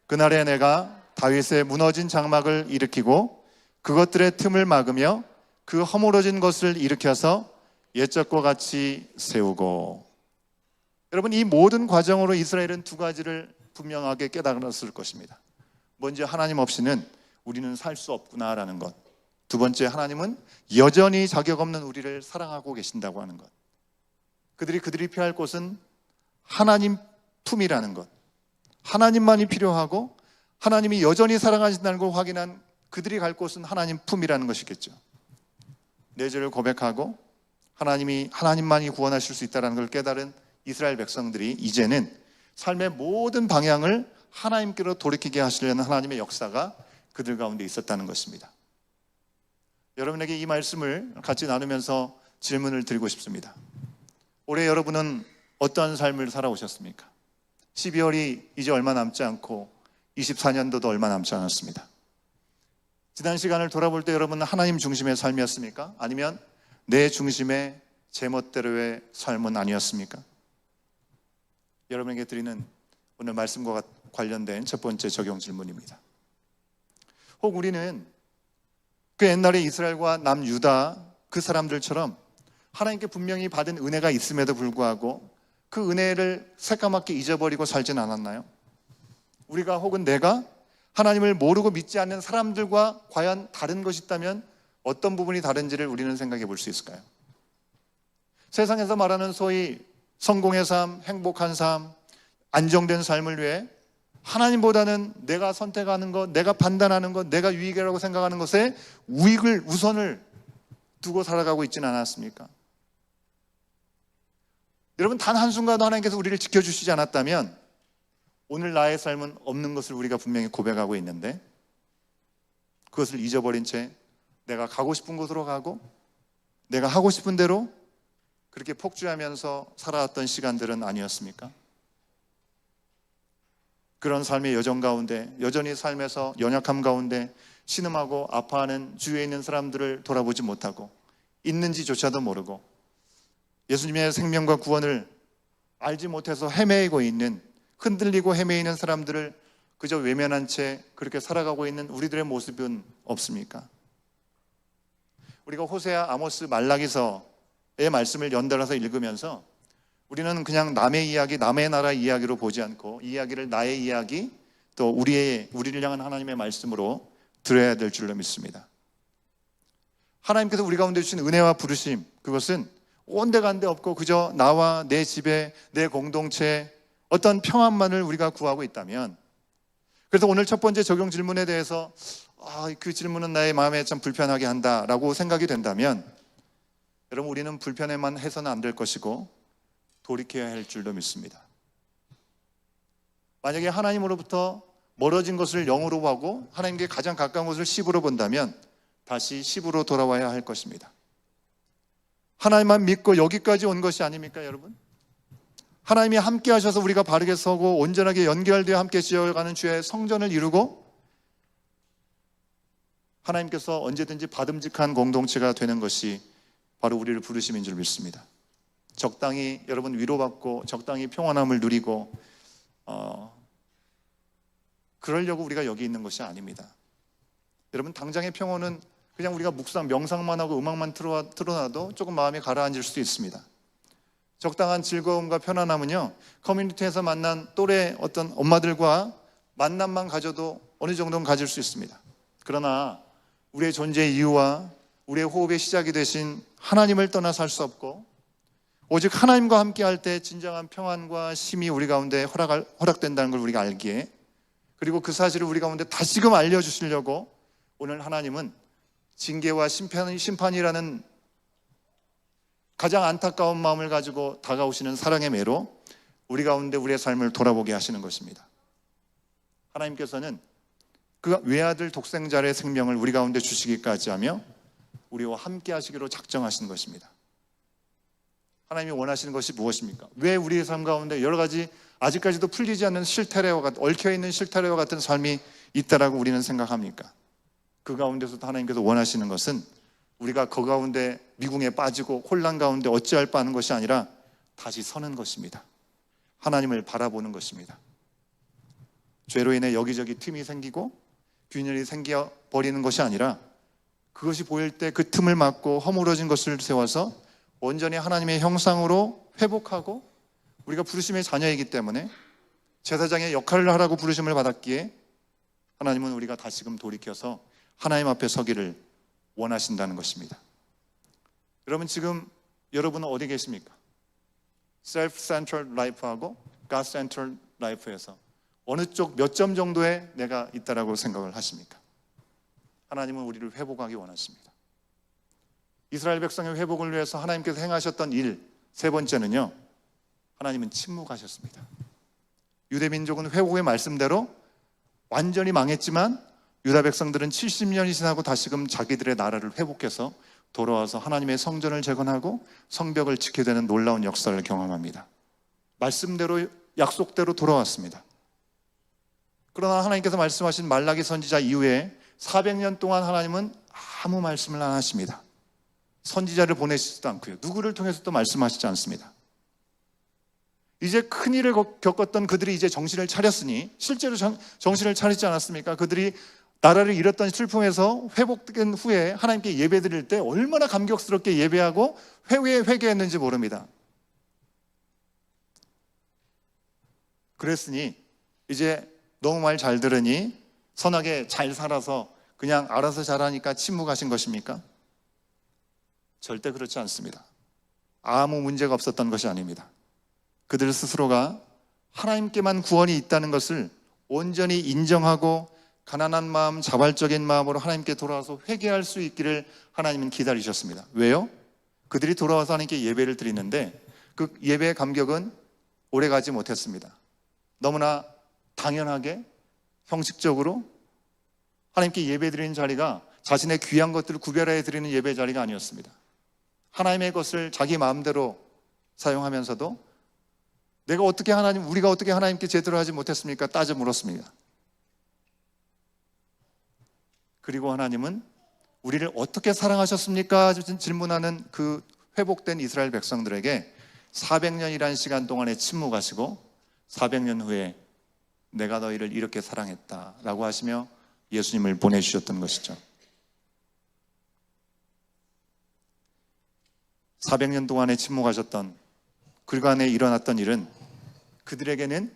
그날에 내가 다윗의 무너진 장막을 일으키고 그것들의 틈을 막으며 그 허물어진 것을 일으켜서 옛적과 같이 세우고. 여러분, 이 모든 과정으로 이스라엘은 두 가지를 분명하게 깨달았을 것입니다. 먼저 하나님 없이는 우리는 살 수 없구나라는 것. 두 번째, 하나님은 여전히 자격 없는 우리를 사랑하고 계신다고 하는 것. 그들이 피할 곳은 하나님 품이라는 것. 하나님만이 필요하고 하나님이 여전히 사랑하신다는 걸 확인한 그들이 갈 곳은 하나님 품이라는 것이겠죠. 내 죄를 고백하고 하나님만이 구원하실 수 있다는 걸 깨달은 이스라엘 백성들이 이제는 삶의 모든 방향을 하나님께로 돌이키게 하시려는 하나님의 역사가 그들 가운데 있었다는 것입니다. 여러분에게 이 말씀을 같이 나누면서 질문을 드리고 싶습니다. 올해 여러분은 어떠한 삶을 살아오셨습니까? 12월이 이제 얼마 남지 않고 24년도도 얼마 남지 않았습니다. 지난 시간을 돌아볼 때 여러분은 하나님 중심의 삶이었습니까? 아니면 내 중심의 제멋대로의 삶은 아니었습니까? 여러분에게 드리는 오늘 말씀과 관련된 첫 번째 적용 질문입니다. 혹 우리는 그 옛날에 이스라엘과 남유다 그 사람들처럼 하나님께 분명히 받은 은혜가 있음에도 불구하고 그 은혜를 새까맣게 잊어버리고 살진 않았나요? 우리가 혹은 내가 하나님을 모르고 믿지 않는 사람들과 과연 다른 것이 있다면 어떤 부분이 다른지를 우리는 생각해 볼 수 있을까요? 세상에서 말하는 소위 성공의 삶, 행복한 삶, 안정된 삶을 위해 하나님보다는 내가 선택하는 것, 내가 판단하는 것, 내가 유익이라고 생각하는 것에 우선을 두고 살아가고 있지는 않았습니까? 여러분, 단 한순간도 하나님께서 우리를 지켜주시지 않았다면 오늘 나의 삶은 없는 것을 우리가 분명히 고백하고 있는데, 그것을 잊어버린 채 내가 가고 싶은 곳으로 가고 내가 하고 싶은 대로 그렇게 폭주하면서 살아왔던 시간들은 아니었습니까? 그런 삶의 여정 가운데, 여전히 삶에서 연약함 가운데 신음하고 아파하는 주위에 있는 사람들을 돌아보지 못하고 있는지조차도 모르고 예수님의 생명과 구원을 알지 못해서 헤매이고 있는, 흔들리고 헤매이는 사람들을 그저 외면한 채 그렇게 살아가고 있는 우리들의 모습은 없습니까? 우리가 호세아, 아모스, 말라기서의 말씀을 연달아서 읽으면서 우리는 그냥 남의 이야기, 남의 나라 이야기로 보지 않고 이 이야기를 나의 이야기, 또 우리를 향한 하나님의 말씀으로 들어야 될 줄로 믿습니다. 하나님께서 우리 가운데 주신 은혜와 부르심, 그것은 온데간데 없고 그저 나와 내 집에, 내 공동체에 어떤 평안만을 우리가 구하고 있다면, 그래서 오늘 첫 번째 적용 질문에 대해서 그 질문은 나의 마음에 참 불편하게 한다라고 생각이 된다면, 여러분, 우리는 불편해만 해서는 안 될 것이고 돌이켜야 할 줄로 믿습니다. 만약에 하나님으로부터 멀어진 것을 0으로 하고 하나님께 가장 가까운 것을 10으로 본다면 다시 10으로 돌아와야 할 것입니다. 하나님만 믿고 여기까지 온 것이 아닙니까, 여러분? 하나님이 함께 하셔서 우리가 바르게 서고 온전하게 연결되어 함께 지어가는 주의 성전을 이루고 하나님께서 언제든지 받음직한 공동체가 되는 것이 바로 우리를 부르심인 줄 믿습니다. 적당히 여러분 위로받고 적당히 평안함을 누리고 그러려고 우리가 여기 있는 것이 아닙니다. 여러분, 당장의 평온은 그냥 우리가 명상만 하고 음악만 틀어놔도 조금 마음이 가라앉을 수도 있습니다. 적당한 즐거움과 편안함은요, 커뮤니티에서 만난 또래 어떤 엄마들과 만남만 가져도 어느 정도는 가질 수 있습니다. 그러나 우리의 존재의 이유와 우리의 호흡의 시작이 되신 하나님을 떠나 살 수 없고, 오직 하나님과 함께 할 때 진정한 평안과 쉼이 우리 가운데 허락된다는 걸 우리가 알기에, 그리고 그 사실을 우리 가운데 다시금 알려주시려고 오늘 하나님은 징계와 심판이라는 가장 안타까운 마음을 가지고 다가오시는 사랑의 매로 우리 가운데 우리의 삶을 돌아보게 하시는 것입니다. 하나님께서는 그 외아들 독생자의 생명을 우리 가운데 주시기까지 하며 우리와 함께 하시기로 작정하신 것입니다. 하나님이 원하시는 것이 무엇입니까? 왜 우리의 삶 가운데 여러 가지 아직까지도 풀리지 않는 얽혀있는 실타래와 같은 삶이 있다라고 우리는 생각합니까? 그 가운데서도 하나님께서 원하시는 것은 우리가 그 가운데 미궁에 빠지고 혼란 가운데 어찌할 바 하는 것이 아니라 다시 서는 것입니다. 하나님을 바라보는 것입니다. 죄로 인해 여기저기 틈이 생기고 균열이 생겨버리는 것이 아니라 그것이 보일 때 그 틈을 막고 허물어진 것을 세워서 온전히 하나님의 형상으로 회복하고, 우리가 부르심의 자녀이기 때문에 제사장의 역할을 하라고 부르심을 받았기에 하나님은 우리가 다시금 돌이켜서 하나님 앞에 서기를 원하신다는 것입니다. 여러분, 지금 여러분은 어디 계십니까? Self-centered life하고 God-centered life에서 어느 쪽 몇 점 정도에 내가 있다라고 생각을 하십니까? 하나님은 우리를 회복하기 원하십니다. 이스라엘 백성의 회복을 위해서 하나님께서 행하셨던 일, 세 번째는요, 하나님은 침묵하셨습니다. 유대 민족은 회복의 말씀대로 완전히 망했지만 유다 백성들은 70년이 지나고 다시금 자기들의 나라를 회복해서 돌아와서 하나님의 성전을 재건하고 성벽을 지켜야 되는 놀라운 역사를 경험합니다. 말씀대로, 약속대로 돌아왔습니다. 그러나 하나님께서 말씀하신 말라기 선지자 이후에 400년 동안 하나님은 아무 말씀을 안 하십니다. 선지자를 보내시지도 않고요, 누구를 통해서도 말씀하시지 않습니다. 이제 큰일을 겪었던 그들이 이제 정신을 차렸으니, 실제로 정신을 차리지 않았습니까? 그들이 나라를 잃었던 슬픔에서 회복된 후에 하나님께 예배 드릴 때 얼마나 감격스럽게 예배하고 회개했는지 모릅니다. 그랬으니 이제 너무 말 잘 들으니 선하게 잘 살아서 그냥 알아서 잘하니까 침묵하신 것입니까? 절대 그렇지 않습니다. 아무 문제가 없었던 것이 아닙니다. 그들 스스로가 하나님께만 구원이 있다는 것을 온전히 인정하고 가난한 마음, 자발적인 마음으로 하나님께 돌아와서 회개할 수 있기를 하나님은 기다리셨습니다. 왜요? 그들이 돌아와서 하나님께 예배를 드리는데 그 예배의 감격은 오래 가지 못했습니다. 너무나 당연하게 형식적으로 하나님께 예배드리는 자리가 자신의 귀한 것들을 구별해 드리는 예배 자리가 아니었습니다. 하나님의 것을 자기 마음대로 사용하면서도 우리가 어떻게 하나님께 제대로 하지 못했습니까? 따져 물었습니다. 그리고 하나님은 우리를 어떻게 사랑하셨습니까? 질문하는 그 회복된 이스라엘 백성들에게 400년이라는 시간 동안에 침묵하시고 400년 후에 내가 너희를 이렇게 사랑했다라고 하시며 예수님을 보내주셨던 것이죠. 400년 동안에 침묵하셨던 그간에 일어났던 일은 그들에게는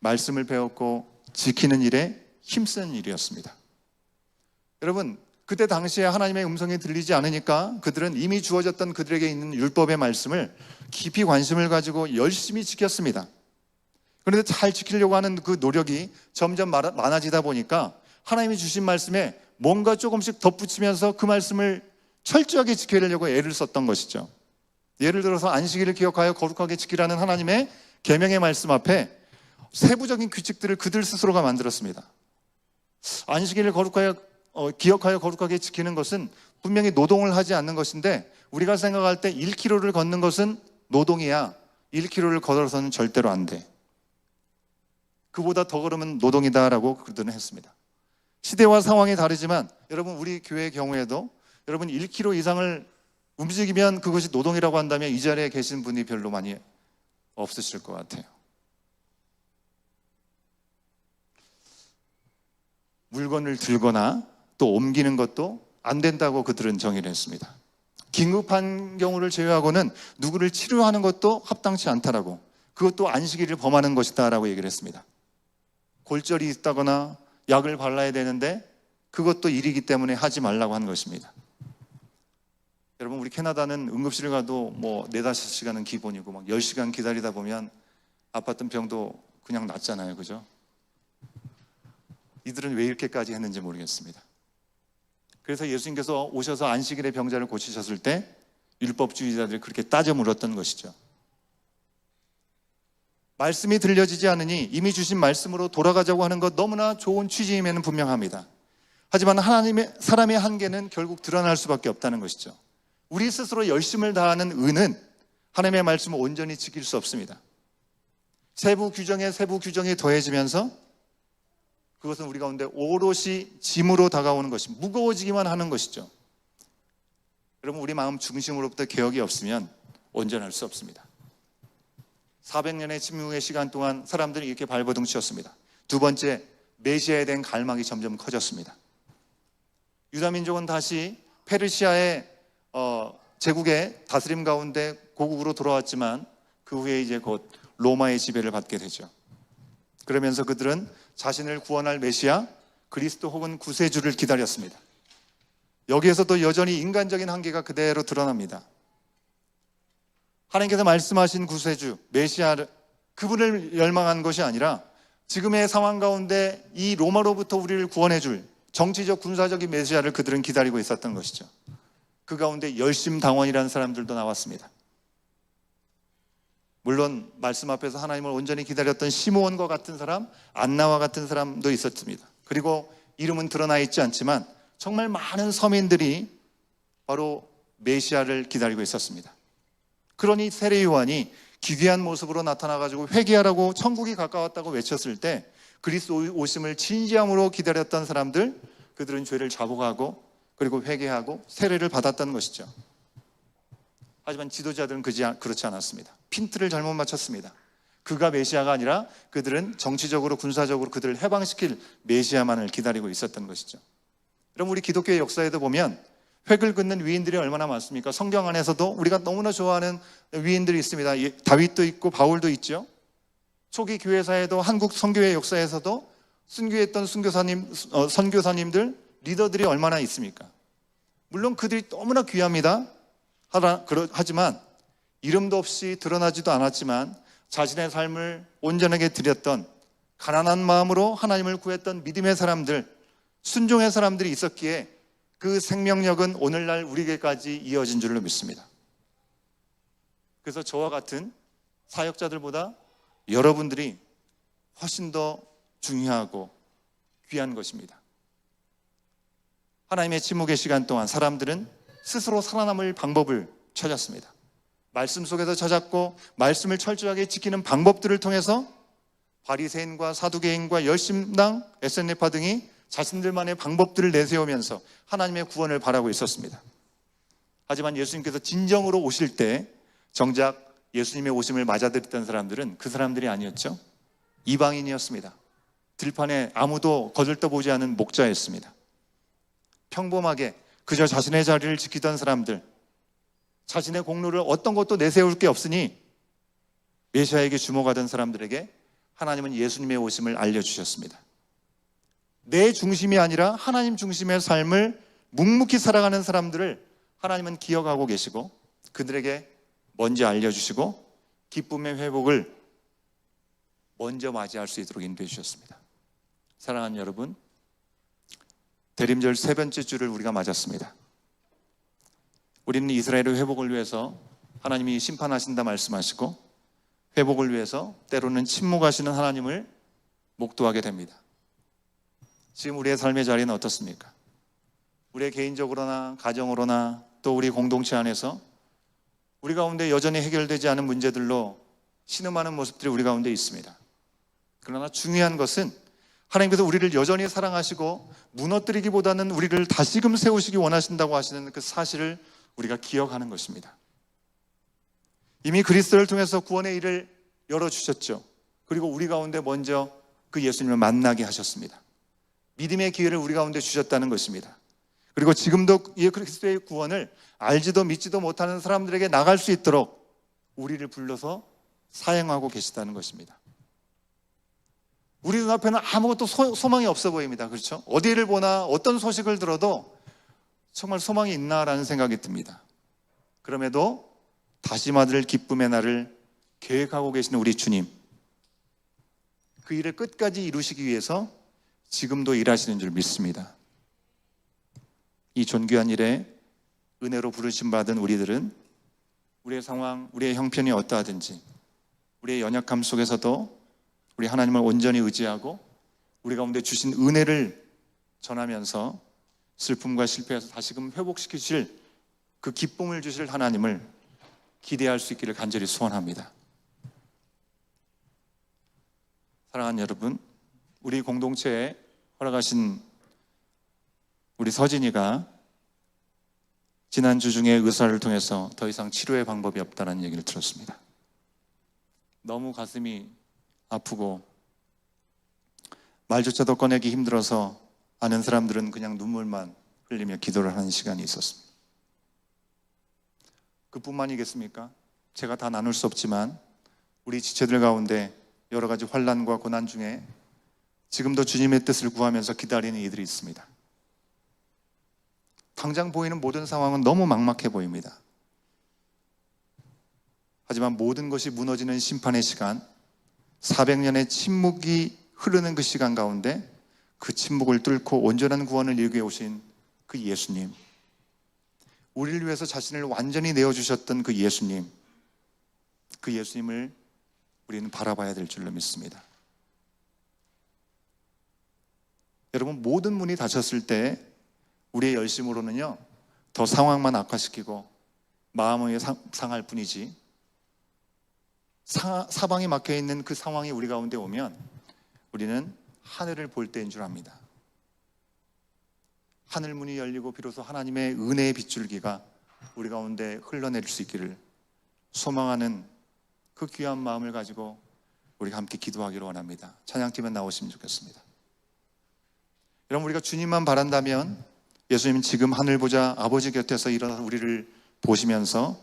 말씀을 배웠고 지키는 일에 힘쓰는 일이었습니다. 여러분, 그때 당시에 하나님의 음성이 들리지 않으니까 그들은 이미 주어졌던 그들에게 있는 율법의 말씀을 깊이 관심을 가지고 열심히 지켰습니다. 그런데 잘 지키려고 하는 그 노력이 점점 많아지다 보니까 하나님이 주신 말씀에 뭔가 조금씩 덧붙이면서 그 말씀을 철저하게 지키려고 애를 썼던 것이죠. 예를 들어서 안식일을 기억하여 거룩하게 지키라는 하나님의 계명의 말씀 앞에 세부적인 규칙들을 그들 스스로가 만들었습니다. 안식일을 기억하여 거룩하게 지키는 것은 분명히 노동을 하지 않는 것인데 우리가 생각할 때 1km를 걷는 것은 노동이야. 1km를 걸어서는 절대로 안 돼. 그보다 더 걸으면 노동이다라고 그들은 했습니다. 시대와 상황이 다르지만 여러분 우리 교회의 경우에도 여러분 1km 이상을 움직이면 그것이 노동이라고 한다면 이 자리에 계신 분이 별로 많이 없으실 것 같아요. 물건을 들거나 또 옮기는 것도 안 된다고 그들은 정의를 했습니다. 긴급한 경우를 제외하고는 누구를 치료하는 것도 합당치 않다라고, 그것도 안식일을 범하는 것이다라고 얘기를 했습니다. 골절이 있다거나 약을 발라야 되는데 그것도 일이기 때문에 하지 말라고 한 것입니다. 여러분 우리 캐나다는 응급실을 가도 뭐 4-5시간은 기본이고 막 10시간 기다리다 보면 아팠던 병도 그냥 낫잖아요. 그죠? 이들은 왜 이렇게까지 했는지 모르겠습니다. 그래서 예수님께서 오셔서 안식일의 병자를 고치셨을 때 율법주의자들이 그렇게 따져 물었던 것이죠. 말씀이 들려지지 않으니 이미 주신 말씀으로 돌아가자고 하는 것 너무나 좋은 취지임에는 분명합니다. 하지만 사람의 한계는 결국 드러날 수밖에 없다는 것이죠. 우리 스스로 열심을 다하는 의는 하나님의 말씀을 온전히 지킬 수 없습니다. 세부 규정이 더해지면서 그것은 우리 가운데 오롯이 짐으로 다가오는 것이 무거워지기만 하는 것이죠. 여러분 우리 마음 중심으로부터 개혁이 없으면 온전할 수 없습니다. 400년의 침묵의 시간 동안 사람들이 이렇게 발버둥쳤습니다. 두 번째, 메시아에 대한 갈망이 점점 커졌습니다. 유다민족은 다시 페르시아의 제국의 다스림 가운데 고국으로 돌아왔지만 그 후에 이제 곧 로마의 지배를 받게 되죠. 그러면서 그들은 자신을 구원할 메시아, 그리스도 혹은 구세주를 기다렸습니다. 여기에서도 여전히 인간적인 한계가 그대로 드러납니다. 하나님께서 말씀하신 구세주, 메시아, 그분을 열망한 것이 아니라 지금의 상황 가운데 이 로마로부터 우리를 구원해줄 정치적, 군사적인 메시아를 그들은 기다리고 있었던 것이죠. 그 가운데 열심당원이라는 사람들도 나왔습니다. 물론 말씀 앞에서 하나님을 온전히 기다렸던 시므온과 같은 사람, 안나와 같은 사람도 있었습니다. 그리고 이름은 드러나 있지 않지만 정말 많은 서민들이 바로 메시아를 기다리고 있었습니다. 그러니 세례 요한이 기괴한 모습으로 나타나가지고 회개하라고 천국이 가까웠다고 외쳤을 때 그리스도 오심을 진지함으로 기다렸던 사람들, 그들은 죄를 자복하고 그리고 회개하고 세례를 받았다는 것이죠. 하지만 지도자들은 그렇지 않았습니다. 핀트를 잘못 맞췄습니다. 그가 메시아가 아니라 그들은 정치적으로 군사적으로 그들을 해방시킬 메시아만을 기다리고 있었던 것이죠. 여러분 우리 기독교의 역사에도 보면 획을 긋는 위인들이 얼마나 많습니까? 성경 안에서도 우리가 너무나 좋아하는 위인들이 있습니다. 다윗도 있고 바울도 있죠. 초기 교회사에도 한국 선교회 역사에서도 순교했던 선교사님들, 리더들이 얼마나 있습니까? 물론 그들이 너무나 귀합니다. 하지만 이름도 없이 드러나지도 않았지만 자신의 삶을 온전하게 드렸던, 가난한 마음으로 하나님을 구했던 믿음의 사람들, 순종의 사람들이 있었기에 그 생명력은 오늘날 우리에게까지 이어진 줄로 믿습니다. 그래서 저와 같은 사역자들보다 여러분들이 훨씬 더 중요하고 귀한 것입니다. 하나님의 침묵의 시간 동안 사람들은 스스로 살아남을 방법을 찾았습니다. 말씀 속에서 찾았고 말씀을 철저하게 지키는 방법들을 통해서 바리새인과 사두개인과 열심당, 에센네파 등이 자신들만의 방법들을 내세우면서 하나님의 구원을 바라고 있었습니다. 하지만 예수님께서 진정으로 오실 때 정작 예수님의 오심을 맞아들였던 사람들은 그 사람들이 아니었죠. 이방인이었습니다. 들판에 아무도 거들떠보지 않은 목자였습니다. 평범하게 그저 자신의 자리를 지키던 사람들, 자신의 공로를 어떤 것도 내세울 게 없으니 메시아에게 주목하던 사람들에게 하나님은 예수님의 오심을 알려주셨습니다. 내 중심이 아니라 하나님 중심의 삶을 묵묵히 살아가는 사람들을 하나님은 기억하고 계시고 그들에게 먼저 알려주시고 기쁨의 회복을 먼저 맞이할 수 있도록 인도해 주셨습니다. 사랑하는 여러분, 대림절 세 번째 주를 우리가 맞았습니다. 우리는 이스라엘의 회복을 위해서 하나님이 심판하신다 말씀하시고 회복을 위해서 때로는 침묵하시는 하나님을 목도하게 됩니다. 지금 우리의 삶의 자리는 어떻습니까? 우리의 개인적으로나 가정으로나 또 우리 공동체 안에서 우리 가운데 여전히 해결되지 않은 문제들로 신음하는 모습들이 우리 가운데 있습니다. 그러나 중요한 것은 하나님께서 우리를 여전히 사랑하시고 무너뜨리기보다는 우리를 다시금 세우시기 원하신다고 하시는 그 사실을 우리가 기억하는 것입니다. 이미 그리스도를 통해서 구원의 일을 열어주셨죠. 그리고 우리 가운데 먼저 그 예수님을 만나게 하셨습니다. 믿음의 기회를 우리 가운데 주셨다는 것입니다. 그리고 지금도 이 그리스도의 구원을 알지도 믿지도 못하는 사람들에게 나갈 수 있도록 우리를 불러서 사용하고 계시다는 것입니다. 우리 눈앞에는 아무것도 소망이 없어 보입니다. 그렇죠? 어디를 보나 어떤 소식을 들어도 정말 소망이 있나라는 생각이 듭니다. 그럼에도 다시 받을 기쁨의 날을 계획하고 계시는 우리 주님, 그 일을 끝까지 이루시기 위해서 지금도 일하시는 줄 믿습니다. 이 존귀한 일에 은혜로 부르심 받은 우리들은 우리의 상황, 우리의 형편이 어떠하든지 우리의 연약함 속에서도 우리 하나님을 온전히 의지하고 우리 가운데 주신 은혜를 전하면서 슬픔과 실패에서 다시금 회복시키실 그 기쁨을 주실 하나님을 기대할 수 있기를 간절히 소원합니다. 사랑하는 여러분, 우리 공동체에 허락하신 우리 서진이가 지난주 중에 의사를 통해서 더 이상 치료의 방법이 없다는 얘기를 들었습니다. 너무 가슴이 아프고 말조차도 꺼내기 힘들어서 아는 사람들은 그냥 눈물만 흘리며 기도를 하는 시간이 있었습니다. 그뿐만이겠습니까? 제가 다 나눌 수 없지만 우리 지체들 가운데 여러 가지 환난과 고난 중에 지금도 주님의 뜻을 구하면서 기다리는 이들이 있습니다. 당장 보이는 모든 상황은 너무 막막해 보입니다. 하지만 모든 것이 무너지는 심판의 시간, 400년의 침묵이 흐르는 그 시간 가운데 그 침묵을 뚫고 온전한 구원을 이루게 오신 그 예수님, 우리를 위해서 자신을 완전히 내어주셨던 그 예수님, 그 예수님을 우리는 바라봐야 될 줄로 믿습니다. 여러분, 모든 문이 닫혔을 때 우리의 열심으로는요 더 상황만 악화시키고 마음이 상할 뿐이지, 사방이 막혀있는 그 상황이 우리 가운데 오면 우리는 하늘을 볼 때인 줄 압니다. 하늘 문이 열리고 비로소 하나님의 은혜의 빗줄기가 우리 가운데 흘러내릴 수 있기를 소망하는 그 귀한 마음을 가지고 우리가 함께 기도하기를 원합니다. 찬양팀에 나오시면 좋겠습니다. 여러분, 우리가 주님만 바란다면 예수님 지금 하늘 보자 아버지 곁에서 일어나서 우리를 보시면서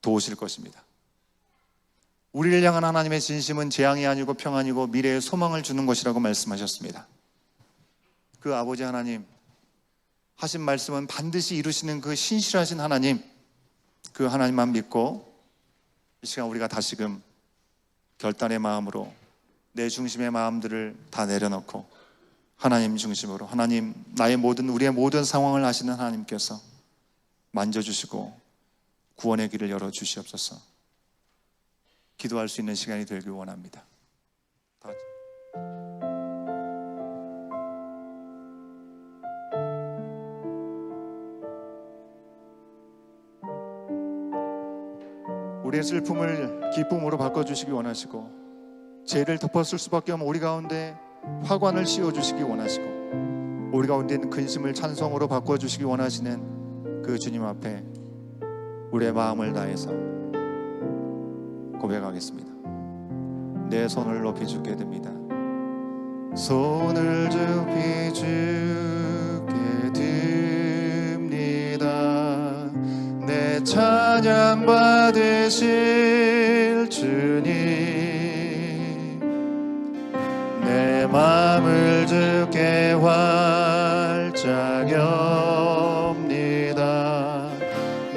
도우실 것입니다. 우리를 향한 하나님의 진심은 재앙이 아니고 평안이고 미래의 소망을 주는 것이라고 말씀하셨습니다. 그 아버지 하나님 하신 말씀은 반드시 이루시는 그 신실하신 하나님, 그 하나님만 믿고 이 시간 우리가 다시금 결단의 마음으로 내 중심의 마음들을 다 내려놓고 하나님 중심으로, 하나님, 나의 모든, 우리의 모든 상황을 아시는 하나님께서 만져주시고 구원의 길을 열어주시옵소서. 기도할 수 있는 시간이 되길 원합니다. 다 같이. 우리의 슬픔을 기쁨으로 바꿔주시기 원하시고, 죄를 덮었을 수밖에 없는 우리 가운데 화관을 씌워주시기 원하시고, 우리 가운데 있는 근심을 찬송으로 바꿔주시기 원하시는 그 주님 앞에 우리의 마음을 다해서 고백하겠습니다. 내 손을 높이 주게 됩니다. 손을 높이 주게 됩니다. 내 찬양 받으실 주님, 내 마음을 주께 활짝 엽니다.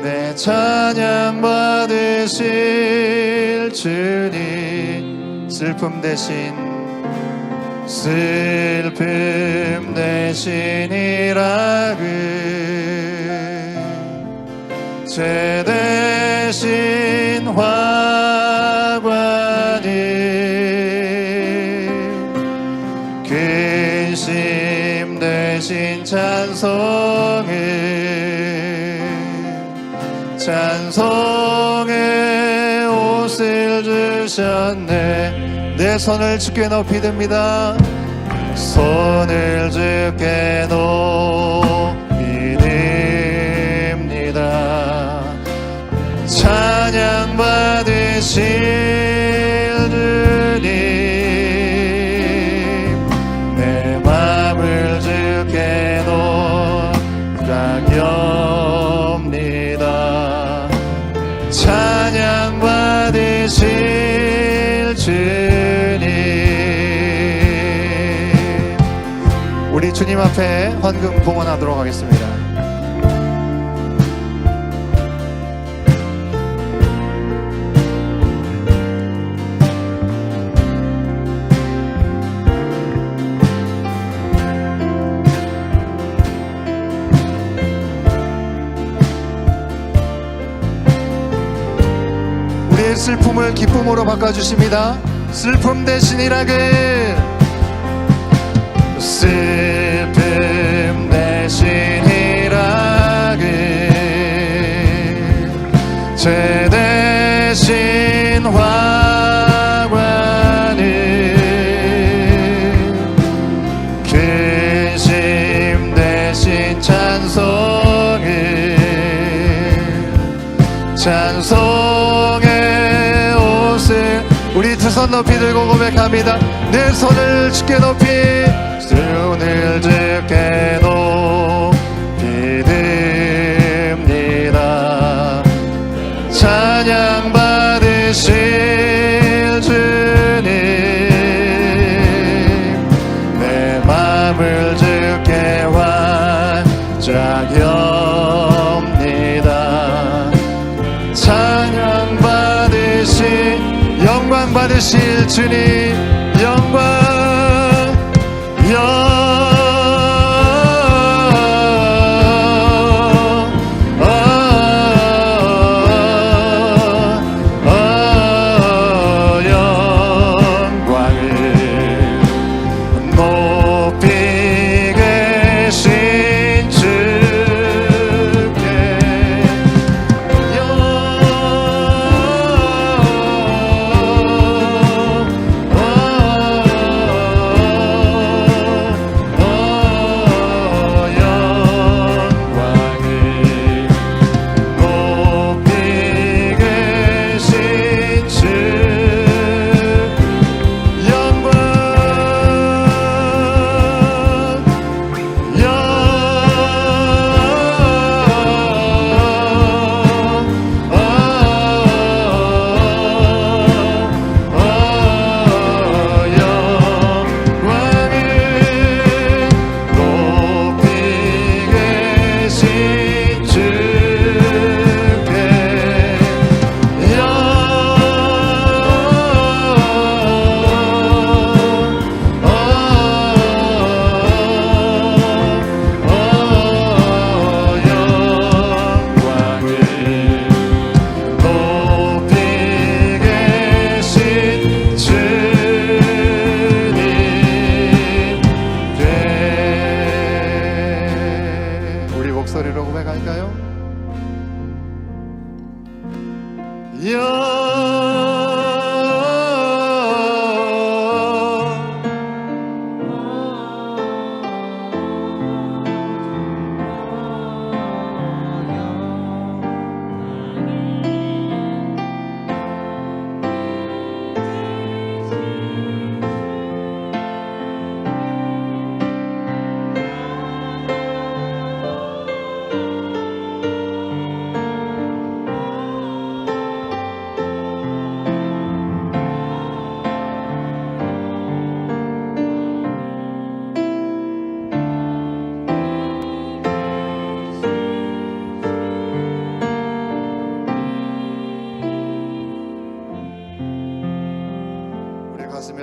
내 찬양 받으실 주님, 슬픔 대신 이라 죄 대신 화관이 근심 대신 찬송의 옷을 주셨네. 내 손을 주께 높이 듭니다. 손을 주께 높이 듭니다. 찬양 받으실 주님, 내 맘을 주께 높이 엽니다. 찬양 받으실 주님, 우리 주님 앞에 헌금 봉헌하도록 하겠습니다. 우리의 슬픔을 기쁨으로 바꿔주십니다. 슬픔 대신이라 슬픔 대신이라 죄 대신 화관을 근심 대신 찬송의 옷을 우리 두 손 높이 들고 고백합니다. 내 손을 주께 높이, 손을 주께 높이 듭니다. 찬양 받으실 주님, 내 맘을 주께 활짝 엽니다. 찬양 받으실, 영광 받으실 주님, 영광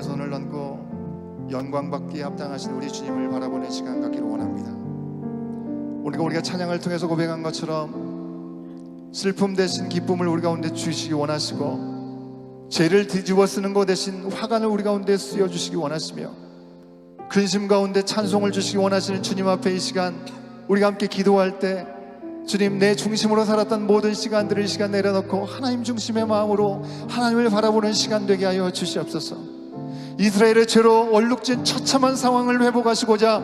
손을 얹고 영광 받기에 합당하신 우리 주님을 바라보는 시간 갖기를 원합니다. 우리가 찬양을 통해서 고백한 것처럼 슬픔 대신 기쁨을 우리 가운데 주시기 원하시고, 죄를 뒤집어 쓰는 것 대신 화관을 우리 가운데 쓰여 주시기 원하시며, 근심 가운데 찬송을 주시기 원하시는 주님 앞에 이 시간 우리가 함께 기도할 때, 주님, 내 중심으로 살았던 모든 시간들을 이 시간 내려놓고 하나님 중심의 마음으로 하나님을 바라보는 시간 되게 하여 주시옵소서. 이스라엘의 죄로 얼룩진 처참한 상황을 회복하시고자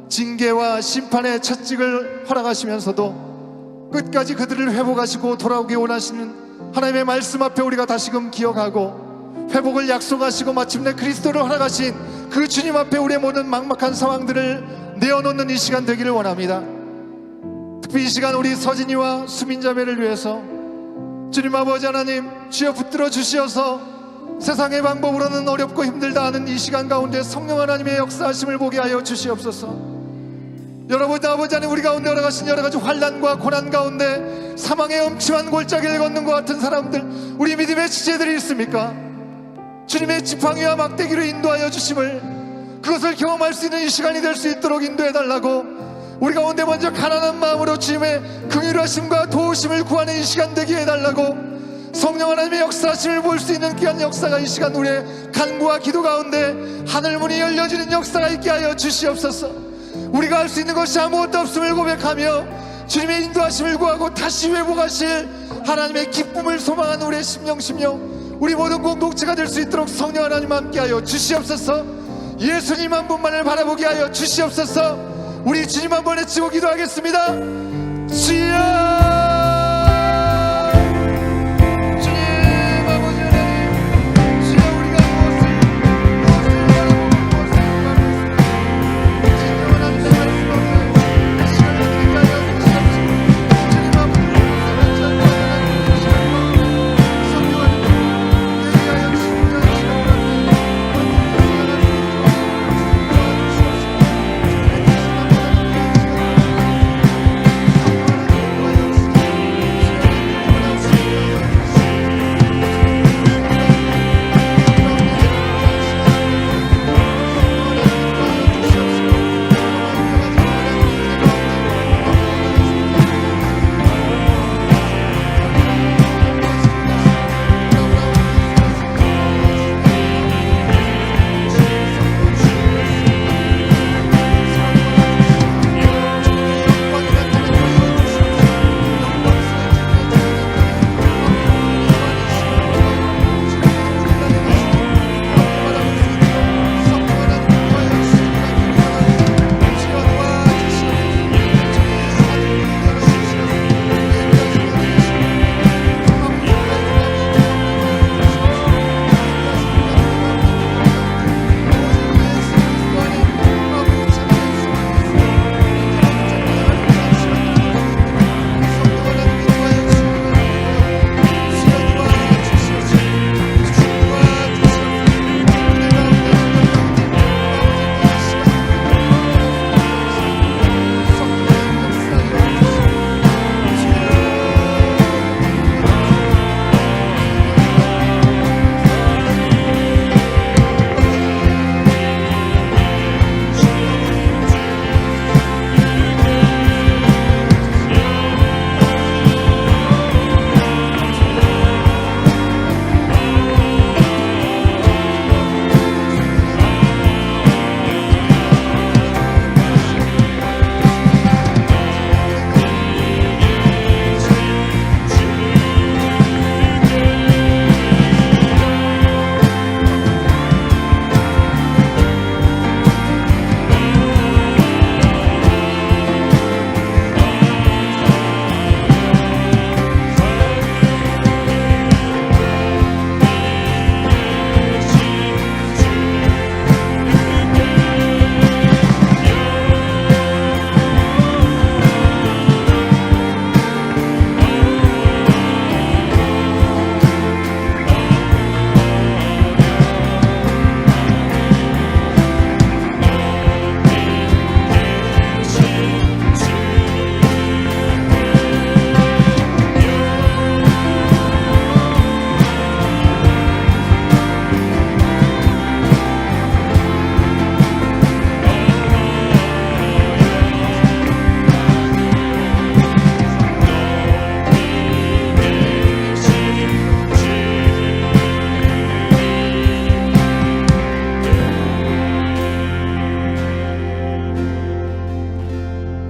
징계와 심판의 채찍을 허락하시면서도 끝까지 그들을 회복하시고 돌아오기 원하시는 하나님의 말씀 앞에 우리가 다시금 기억하고 회복을 약속하시고 마침내 그리스도를 허락하신 그 주님 앞에 우리의 모든 막막한 상황들을 내어놓는 이 시간 되기를 원합니다. 특히 이 시간 우리 서진이와 수민자매를 위해서 주님 아버지 하나님, 주여 붙들어 주시어서 세상의 방법으로는 어렵고 힘들다 하는 이 시간 가운데 성령 하나님의 역사하심을 보게 하여 주시옵소서. 여러분, 아버지 하나님, 우리 가운데 허락하신 여러 가지 환난과 고난 가운데 사망의 엄침한 골짜기를 걷는 것 같은 사람들, 우리 믿음의 지체들이 있습니까? 주님의 지팡이와 막대기로 인도하여 주심을, 그것을 경험할 수 있는 이 시간이 될 수 있도록 인도해 달라고, 우리 가운데 먼저 가난한 마음으로 주님의 긍휼하심과 도우심을 구하는 이 시간 되게 해달라고, 성령 하나님의 역사하심을 볼 수 있는 귀한 역사가 이 시간 우리의 간구와 기도 가운데 하늘문이 열려지는 역사가 있게 하여 주시옵소서. 우리가 할 수 있는 것이 아무것도 없음을 고백하며 주님의 인도하심을 구하고 다시 회복하실 하나님의 기쁨을 소망하는 우리의 심령 우리 모든 공동체가 될 수 있도록 성령 하나님 함께 하여 주시옵소서. 예수님 한 분만을 바라보게 하여 주시옵소서. 우리 주님 한 번 외치고 기도하겠습니다. 주여,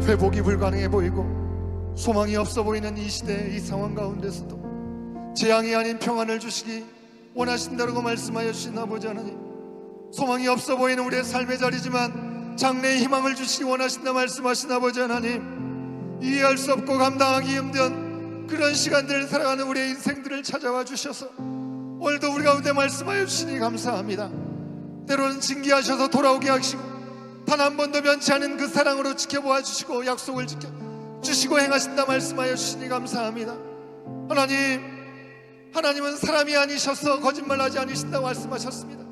회복이 불가능해 보이고 소망이 없어 보이는 이 시대, 이 상황 가운데서도 재앙이 아닌 평안을 주시기 원하신다고 말씀하여 주신 아버지 하나님, 소망이 없어 보이는 우리의 삶의 자리지만 장래의 희망을 주시기 원하신다 말씀하신 아버지 하나님, 이해할 수 없고 감당하기 힘든 그런 시간들을 살아가는 우리의 인생들을 찾아와 주셔서 오늘도 우리 가운데 말씀하여 주시니 감사합니다. 때로는 징계하셔서 돌아오게 하시고 단 한 번도 변치 않은 그 사랑으로 지켜보아 주시고 약속을 지켜 주시고 행하신다 말씀하여 주시니 감사합니다. 하나님은 사람이 아니셔서 거짓말하지 않으신다고 말씀하셨습니다.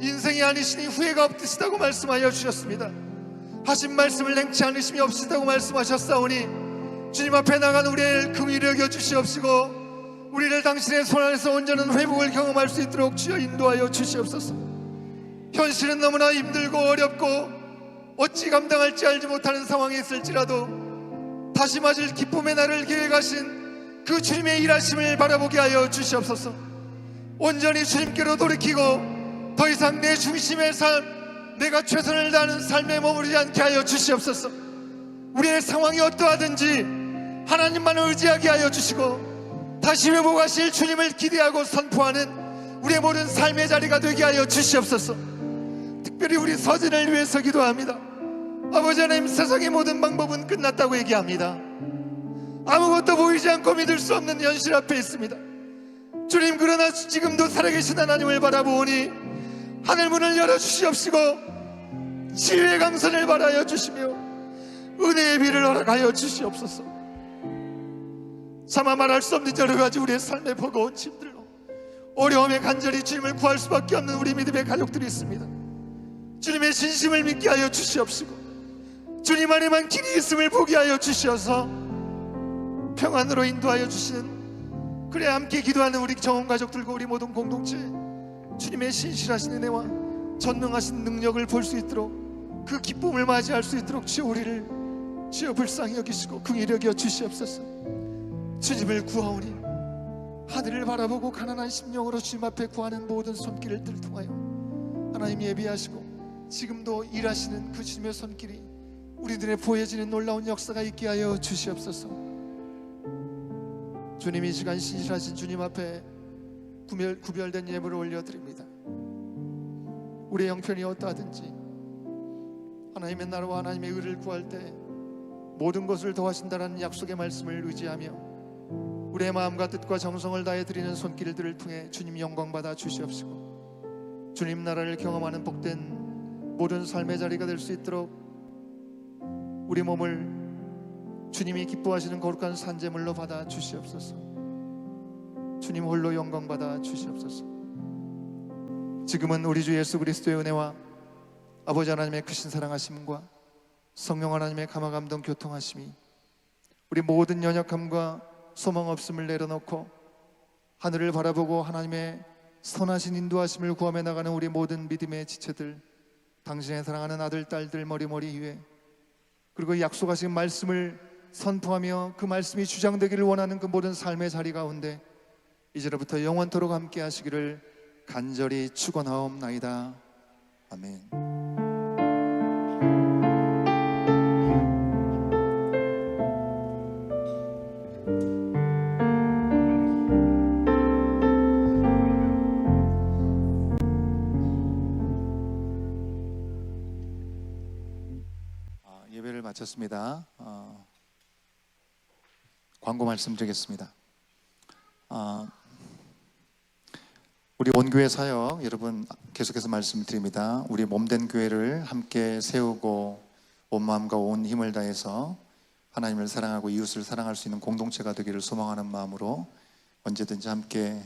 인생이 아니시니 후회가 없으시다고 말씀하여 주셨습니다. 하신 말씀을 냉치 않으심이 없으시다고 말씀하셨사오니 주님 앞에 나가는 우리를 긍휼히 여겨 주시옵시고 우리를 당신의 손 안에서 온전한 회복을 경험할 수 있도록 주여 인도하여 주시옵소서. 현실은 너무나 힘들고 어렵고 어찌 감당할지 알지 못하는 상황에 있을지라도 다시 맞을 기쁨의 날을 계획하신 그 주님의 일하심을 바라보게 하여 주시옵소서. 온전히 주님께로 돌이키고 더 이상 내 중심의 삶, 내가 최선을 다하는 삶에 머무르지 않게 하여 주시옵소서. 우리의 상황이 어떠하든지 하나님만을 의지하게 하여 주시고 다시 회복하실 주님을 기대하고 선포하는 우리의 모든 삶의 자리가 되게 하여 주시옵소서. 특별히 우리 서진을 위해서 기도합니다. 아버지 하나님, 세상의 모든 방법은 끝났다고 얘기합니다. 아무것도 보이지 않고 믿을 수 없는 현실 앞에 있습니다. 주님, 그러나 지금도 살아계신 하나님을 바라보니 하늘문을 열어주시옵시고 지혜의 강선을 바라여 주시며 은혜의 비를 허락하여 주시옵소서. 차마 말할 수 없는 여러 가지 우리의 삶의 버거운 짐들로 어려움에 간절히 주님을 구할 수밖에 없는 우리 믿음의 가족들이 있습니다. 주님의 진심을 믿게 하여 주시옵시고 주님 안에만 길이 있음을 보게 하여 주시어서 평안으로 인도하여 주시는, 그래 함께 기도하는 우리 정원 가족들과 우리 모든 공동체 주님의 신실하신 은혜와 전능하신 능력을 볼 수 있도록 그 기쁨을 맞이할 수 있도록 주여 우리를 주여 불쌍히 여기시고 긍휼히 여겨 주시옵소서. 주님을 구하오니 하늘을 바라보고 가난한 심령으로 주님 앞에 구하는 모든 손길을 통하여 하나님 예비하시고 지금도 일하시는 그 주님의 손길이 우리들의 보여지는 놀라운 역사가 있게 하여 주시옵소서. 주님, 이 시간 신실하신 주님 앞에 구별된 예물을 올려드립니다. 우리의 형편이 어떠하든지 하나님의 나라와 하나님의 의를 구할 때 모든 것을 더하신다라는 약속의 말씀을 의지하며 우리의 마음과 뜻과 정성을 다해 드리는 손길들을 통해 주님 영광 받아 주시옵시고 주님 나라를 경험하는 복된 모든 삶의 자리가 될 수 있도록 우리 몸을 주님이 기뻐하시는 거룩한 산제물로 받아 주시옵소서. 주님 홀로 영광 받아 주시옵소서. 지금은 우리 주 예수 그리스도의 은혜와 아버지 하나님의 크신 사랑하심과 성령 하나님의 감화감동 교통하심이 우리 모든 연약함과 소망 없음을 내려놓고 하늘을 바라보고 하나님의 선하신 인도하심을 구하며 나가는 우리 모든 믿음의 지체들, 당신의 사랑하는 아들 딸들 머리머리 위에, 그리고 약속하신 말씀을 선포하며 그 말씀이 주장되기를 원하는 그 모든 삶의 자리 가운데 이제로부터 영원토록 함께 하시기를 간절히 축원하옵나이다. 아멘. 예배를 마쳤습니다. 광고 말씀드리겠습니다. 우리 온교회 사역 여러분 계속해서 말씀드립니다. 우리 몸된 교회를 함께 세우고 온 마음과 온 힘을 다해서 하나님을 사랑하고 이웃을 사랑할 수 있는 공동체가 되기를 소망하는 마음으로 언제든지 함께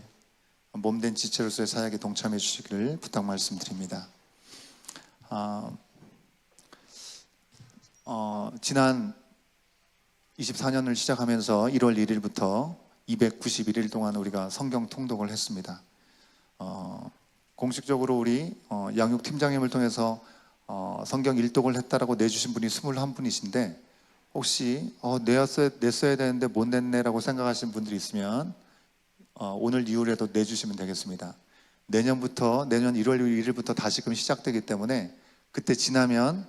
몸된 지체로서의 사역에 동참해 주시기를 부탁 말씀드립니다. 지난 24년을 시작하면서 1월 1일부터 291일 동안 우리가 성경 통독을 했습니다. 공식적으로 우리 양육팀장님을 통해서 성경 일독을 했다라고 내주신 분이 21분이신데 혹시 냈어야 되는데 못 냈네라고 생각하시는 분들이 있으면 오늘 이후에도 내주시면 되겠습니다. 내년 1월 1일부터 다시금 시작되기 때문에 그때 지나면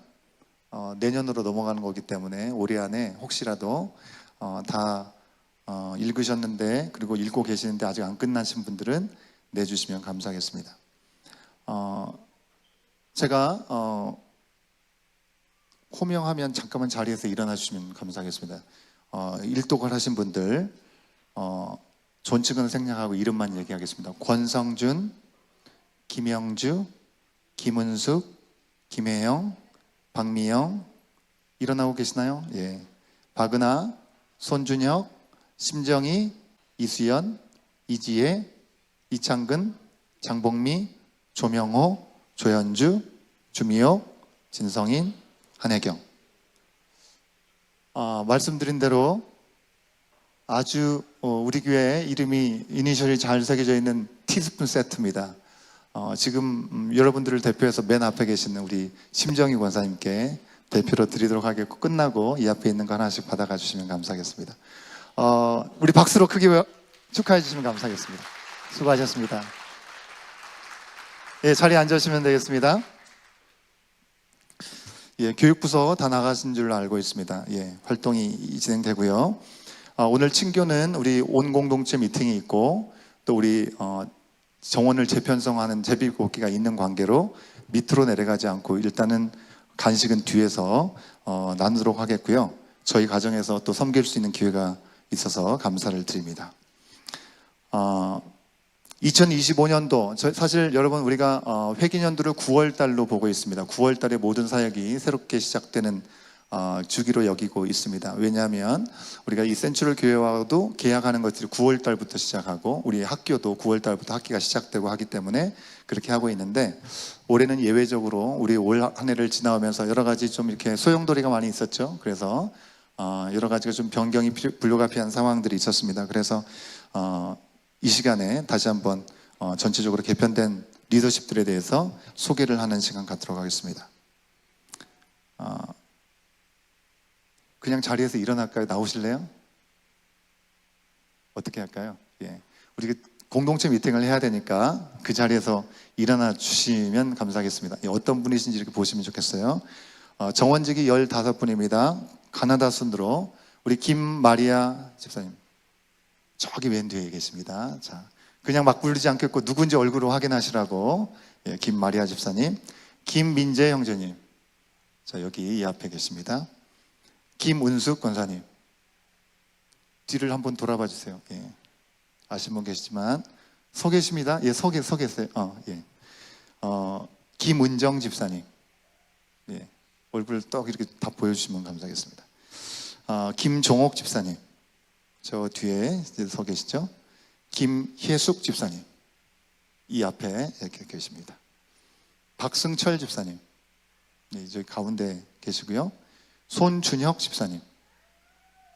내년으로 넘어가는 거기 때문에 올해 안에 혹시라도 다 읽으셨는데 그리고 읽고 계시는데 아직 안 끝나신 분들은 내주시면 감사하겠습니다. 제가 호명하면 잠깐만 자리에서 일어나 주시면 감사하겠습니다. 일독을 하신 분들 존칭은 생략하고 이름만 얘기하겠습니다. 권성준, 김영주, 김은숙, 김혜영, 박미영 일어나고 계시나요? 예. 박은하, 손준혁, 심정희, 이수연, 이지혜, 이창근, 장복미, 조명호, 조현주, 주미옥, 진성인, 한혜경. 말씀드린 대로 아주 우리 교회 이름이 이니셜이 잘 새겨져 있는 티스푼 세트입니다. 지금 여러분들을 대표해서 맨 앞에 계시는 우리 심정희 권사님께 대표로 드리도록 하겠고 끝나고 이 앞에 있는 거 하나씩 받아가 주시면 감사하겠습니다. 우리 박수로 크게 축하해 주시면 감사하겠습니다. 수고하셨습니다. 예, 자리에 앉으시면 되겠습니다. 예, 교육부서 다 나가신 줄 알고 있습니다. 예, 활동이 진행되고요. 오늘 친교는 우리 온 공동체 미팅이 있고 또 우리 정원을 재편성하는 제비뽑기가 있는 관계로 밑으로 내려가지 않고 일단은 간식은 뒤에서 나누도록 하겠고요. 저희 가정에서 또 섬길 수 있는 기회가 있어서 감사를 드립니다. 2025년도 사실 여러분 우리가 회기년도를 9월 달로 보고 있습니다. 9월 달에 모든 사역이 새롭게 시작되는 주기로 여기고 있습니다. 왜냐하면 우리가 이 센츄럴 교회와도 계약하는 것들이 9월 달부터 시작하고 우리 학교도 9월 달부터 학기가 시작되고 하기 때문에 그렇게 하고 있는데 올해는 예외적으로 우리 올 한 해를 지나오면서 여러 가지 좀 이렇게 소용돌이가 많이 있었죠. 그래서 여러 가지가 좀 변경이 불가피한 상황들이 있었습니다. 그래서 이 시간에 다시 한번 전체적으로 개편된 리더십들에 대해서 소개를 하는 시간 갖도록 하겠습니다. 그냥 자리에서 일어날까요? 나오실래요? 어떻게 할까요? 예. 우리 공동체 미팅을 해야 되니까 그 자리에서 일어나 주시면 감사하겠습니다. 예, 어떤 분이신지 이렇게 보시면 좋겠어요. 정원직이 15분입니다. 가나다 순으로 우리 김마리아 집사님 저기 왼 뒤에 계십니다. 자, 그냥 막 부르지 않겠고 누군지 얼굴로 확인하시라고. 예, 김마리아 집사님, 김민재 형제님, 자 여기 이 앞에 계십니다. 김은숙 권사님, 뒤를 한번 돌아봐 주세요. 예. 아신 분 계시지만 서 계십니다. 예, 서 계세요. 예. 김은정 집사님, 예. 얼굴 떡 이렇게 다 보여주시면 감사하겠습니다. 김종옥 집사님, 저 뒤에 이제 서 계시죠? 김혜숙 집사님, 이 앞에 이렇게 계십니다. 박승철 집사님, 네, 저기 가운데 계시고요. 손준혁 집사님,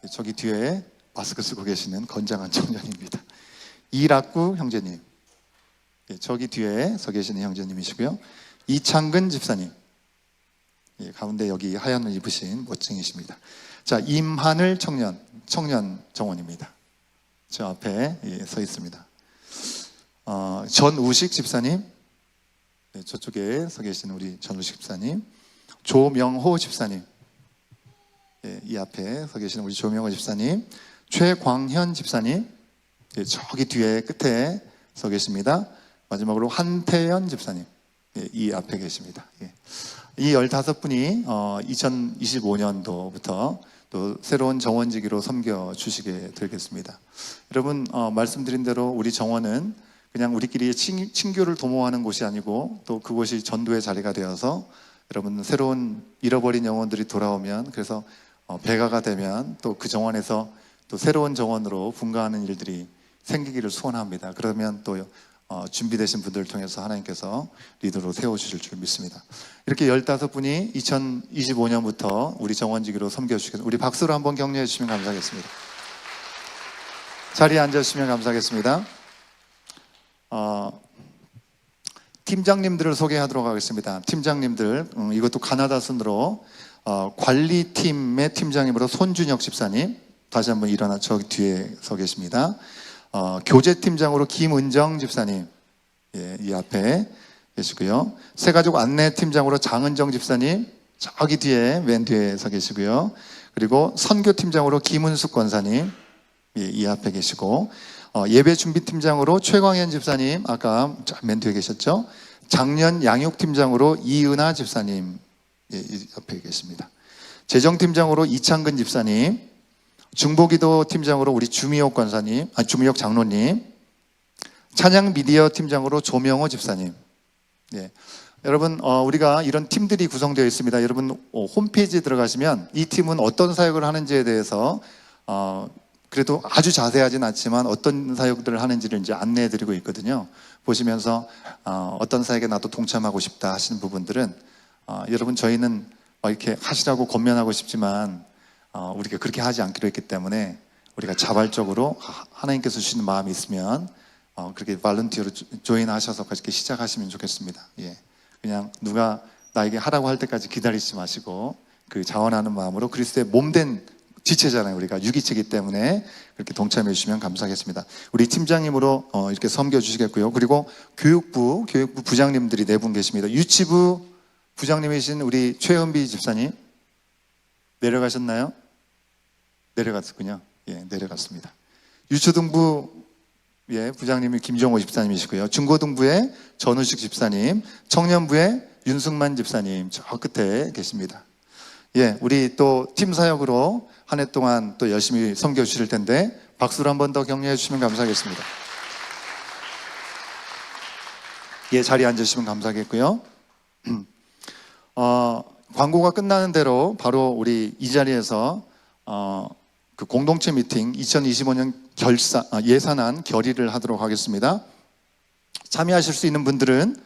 네, 저기 뒤에 마스크 쓰고 계시는 건장한 청년입니다. 이락구 형제님, 네, 저기 뒤에 서 계시는 형제님이시고요. 이창근 집사님, 예, 가운데 여기 하얀 옷 입으신 멋쟁이십니다. 자, 임하늘 청년 정원입니다. 저 앞에 예, 서 있습니다. 전우식 집사님, 네, 저쪽에 서 계시는 우리 전우식 집사님. 조명호 집사님, 예, 이 앞에 서 계시는 우리 조명호 집사님. 최광현 집사님, 예, 저기 뒤에 끝에 서 계십니다. 마지막으로 한태연 집사님, 예, 이 앞에 계십니다. 예. 이 15분이 2025년도부터 또 새로운 정원지기로 섬겨주시게 되겠습니다. 여러분, 말씀드린 대로 우리 정원은 그냥 우리끼리 친교를 도모하는 곳이 아니고 또 그곳이 전도의 자리가 되어서 여러분 새로운 잃어버린 영혼들이 돌아오면, 그래서 배가가 되면 또 그 정원에서 또 새로운 정원으로 분가하는 일들이 생기기를 소원합니다. 그러면 또 준비되신 분들을 통해서 하나님께서 리더로 세워주실 줄 믿습니다. 이렇게 15분이 2025년부터 우리 정원지기로 섬겨주시겠습니다. 우리 박수로 한번 격려해 주시면 감사하겠습니다. 자리에 앉아주시면 감사하겠습니다. 팀장님들을 소개하도록 하겠습니다. 팀장님들, 이것도 가나다 순으로 관리팀의 팀장님으로 손준혁 집사님, 다시 한번 일어나 저기 뒤에 서 계십니다. 교제팀장으로 김은정 집사님, 예, 이 앞에 계시고요. 새가족 안내팀장으로 장은정 집사님, 저기 뒤에 맨 뒤에 서 계시고요. 그리고 선교팀장으로 김은숙 권사님 이 앞에 계시고, 예배준비팀장으로 최광현 집사님 아까 맨 뒤에 계셨죠. 작년 양육팀장으로 이은하 집사님 이 옆에 계십니다. 재정팀장으로 이창근 집사님, 중보기도 팀장으로 우리 주미옥 권사님, 주미옥 장로님, 찬양 미디어 팀장으로 조명호 집사님. 예. 여러분, 우리가 이런 팀들이 구성되어 있습니다. 여러분, 홈페이지에 들어가시면 이 팀은 어떤 사역을 하는지에 대해서 그래도 아주 자세하진 않지만 어떤 사역들을 하는지를 이제 안내해 드리고 있거든요. 보시면서 어떤 사역에 나도 동참하고 싶다 하시는 부분들은 여러분, 저희는 이렇게 하시라고 권면하고 싶지만 우리가 그렇게 하지 않기로 했기 때문에 우리가 자발적으로 하나님께서 주시는 마음이 있으면 그렇게 발런티어로 조인하셔서 그렇게 시작하시면 좋겠습니다. 예. 그냥 누가 나에게 하라고 할 때까지 기다리지 마시고 그 자원하는 마음으로 그리스도의 몸된 지체잖아요. 우리가 유기체이기 때문에 그렇게 동참해 주시면 감사하겠습니다. 우리 팀장님으로 이렇게 섬겨주시겠고요. 그리고 교육부 부장님들이 4분 계십니다. 유치부 부장님이신 우리 최은비 집사님 내려가셨나요? 내려갔군요. 예, 내려갔습니다. 유초등부 부장님이 김정호 집사님이시고요. 중고등부의 전우식 집사님, 청년부의 윤승만 집사님 저 끝에 계십니다. 예, 우리 또 팀 사역으로 한 해 동안 또 열심히 섬겨 주실 텐데 박수로 한 번 더 격려해 주시면 감사하겠습니다. 예, 자리에 앉으시면 감사하겠고요. 광고가 끝나는 대로 바로 우리 이 자리에서 그 공동체 미팅 2025년 예산안 결의를 하도록 하겠습니다. 참여하실 수 있는 분들은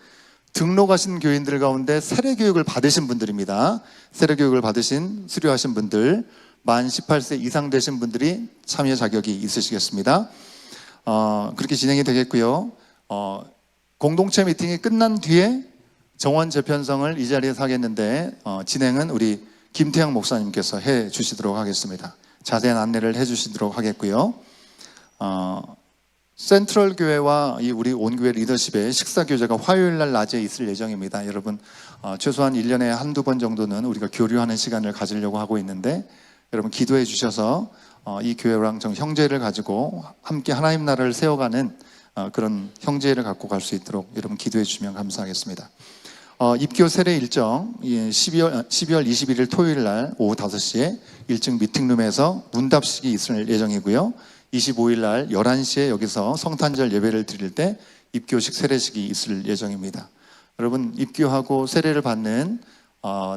등록하신 교인들 가운데 세례교육을 받으신 분들입니다. 세례교육을 받으신 수료하신 분들, 만 18세 이상 되신 분들이 참여 자격이 있으시겠습니다. 그렇게 진행이 되겠고요. 공동체 미팅이 끝난 뒤에 정원 재편성을 이 자리에서 하겠는데 진행은 우리 김태형 목사님께서 해 주시도록 하겠습니다. 자세한 안내를 해 주시도록 하겠고요. 센트럴 교회와 우리 온교회 리더십의 식사 교제가 화요일 날 낮에 있을 예정입니다. 여러분, 최소한 1년에 한두 번 정도는 우리가 교류하는 시간을 가지려고 하고 있는데 여러분 기도해 주셔서 이 교회랑 정 형제를 가지고 함께 하나님 나라를 세워가는 그런 형제를 갖고 갈 수 있도록 여러분 기도해 주시면 감사하겠습니다. 입교 세례 일정 12월 21일 토요일 날 오후 5시에 1층 미팅룸에서 문답식이 있을 예정이고요. 25일 날 11시에 여기서 성탄절 예배를 드릴 때 입교식 세례식이 있을 예정입니다. 여러분, 입교하고 세례를 받는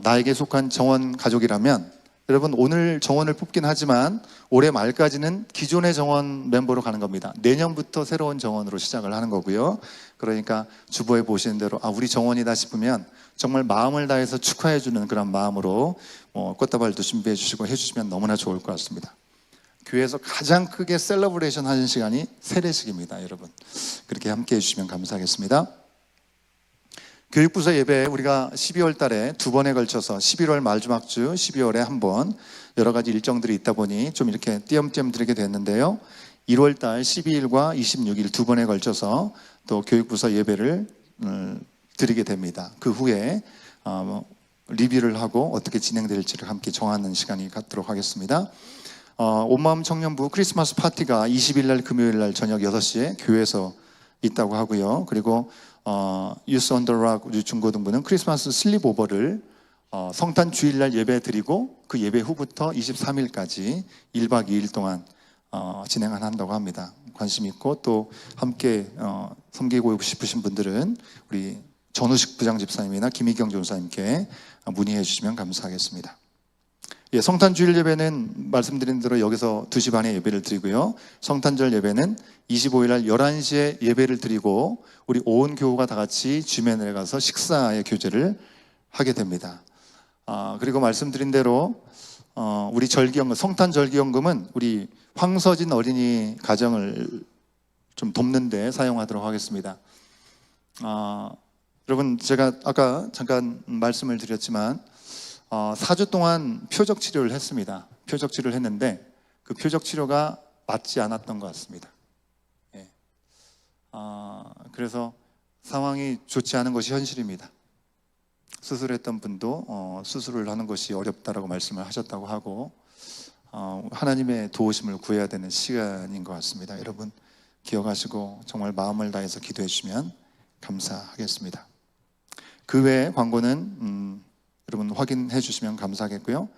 나에게 속한 정원 가족이라면 여러분, 오늘 정원을 뽑긴 하지만 올해 말까지는 기존의 정원 멤버로 가는 겁니다. 내년부터 새로운 정원으로 시작을 하는 거고요. 그러니까 주보에 보시는 대로 우리 정원이다 싶으면 정말 마음을 다해서 축하해 주는 그런 마음으로 꽃다발도 준비해 주시고 해주시면 너무나 좋을 것 같습니다. 교회에서 가장 크게 셀러브레이션 하는 시간이 세례식입니다. 여러분, 그렇게 함께 해주시면 감사하겠습니다. 교육부서 예배 우리가 12월 달에 2번에 걸쳐서 11월 마지막 주 12월에 한 번 여러 가지 일정들이 있다 보니 좀 이렇게 띄엄띄엄 드리게 됐는데요. 1월 달 12일과 26일 2번에 걸쳐서 또 교육부서 예배를 드리게 됩니다. 그 후에 리뷰를 하고 어떻게 진행될지를 함께 정하는 시간이 갖도록 하겠습니다. 온마음 청년부 크리스마스 파티가 20일 날 금요일 날 저녁 6시에 교회에서 있다고 하고요. 그리고 유스 언더 락 중고등부는 크리스마스 슬립오버를 성탄 주일날 예배 드리고 그 예배 후부터 23일까지 1박 2일 동안 진행한다고 합니다. 관심 있고 또 함께 섬기고 싶으신 분들은 우리 전우식 부장집사님이나 김희경 전사님께 문의해 주시면 감사하겠습니다. 예, 성탄 주일 예배는 말씀드린 대로 여기서 2시 반에 예배를 드리고요. 성탄절 예배는 25일 날 11시에 예배를 드리고 우리 온 교우가 다 같이 주면에 가서 식사의 교제를 하게 됩니다. 그리고 말씀드린 대로 우리 절기연금, 성탄 절기연금은 우리 황서진 어린이 가정을 좀 돕는 데 사용하도록 하겠습니다. 여러분, 제가 아까 잠깐 말씀을 드렸지만 4주 동안 표적 치료를 했습니다. 표적 치료를 했는데 그 표적 치료가 맞지 않았던 것 같습니다. 예. 그래서 상황이 좋지 않은 것이 현실입니다. 수술했던 분도 수술을 하는 것이 어렵다라고 말씀을 하셨다고 하고 하나님의 도우심을 구해야 되는 시간인 것 같습니다. 여러분 기억하시고 정말 마음을 다해서 기도해 주시면 감사하겠습니다. 그 외에 광고는 여러분 확인해 주시면 감사하겠고요.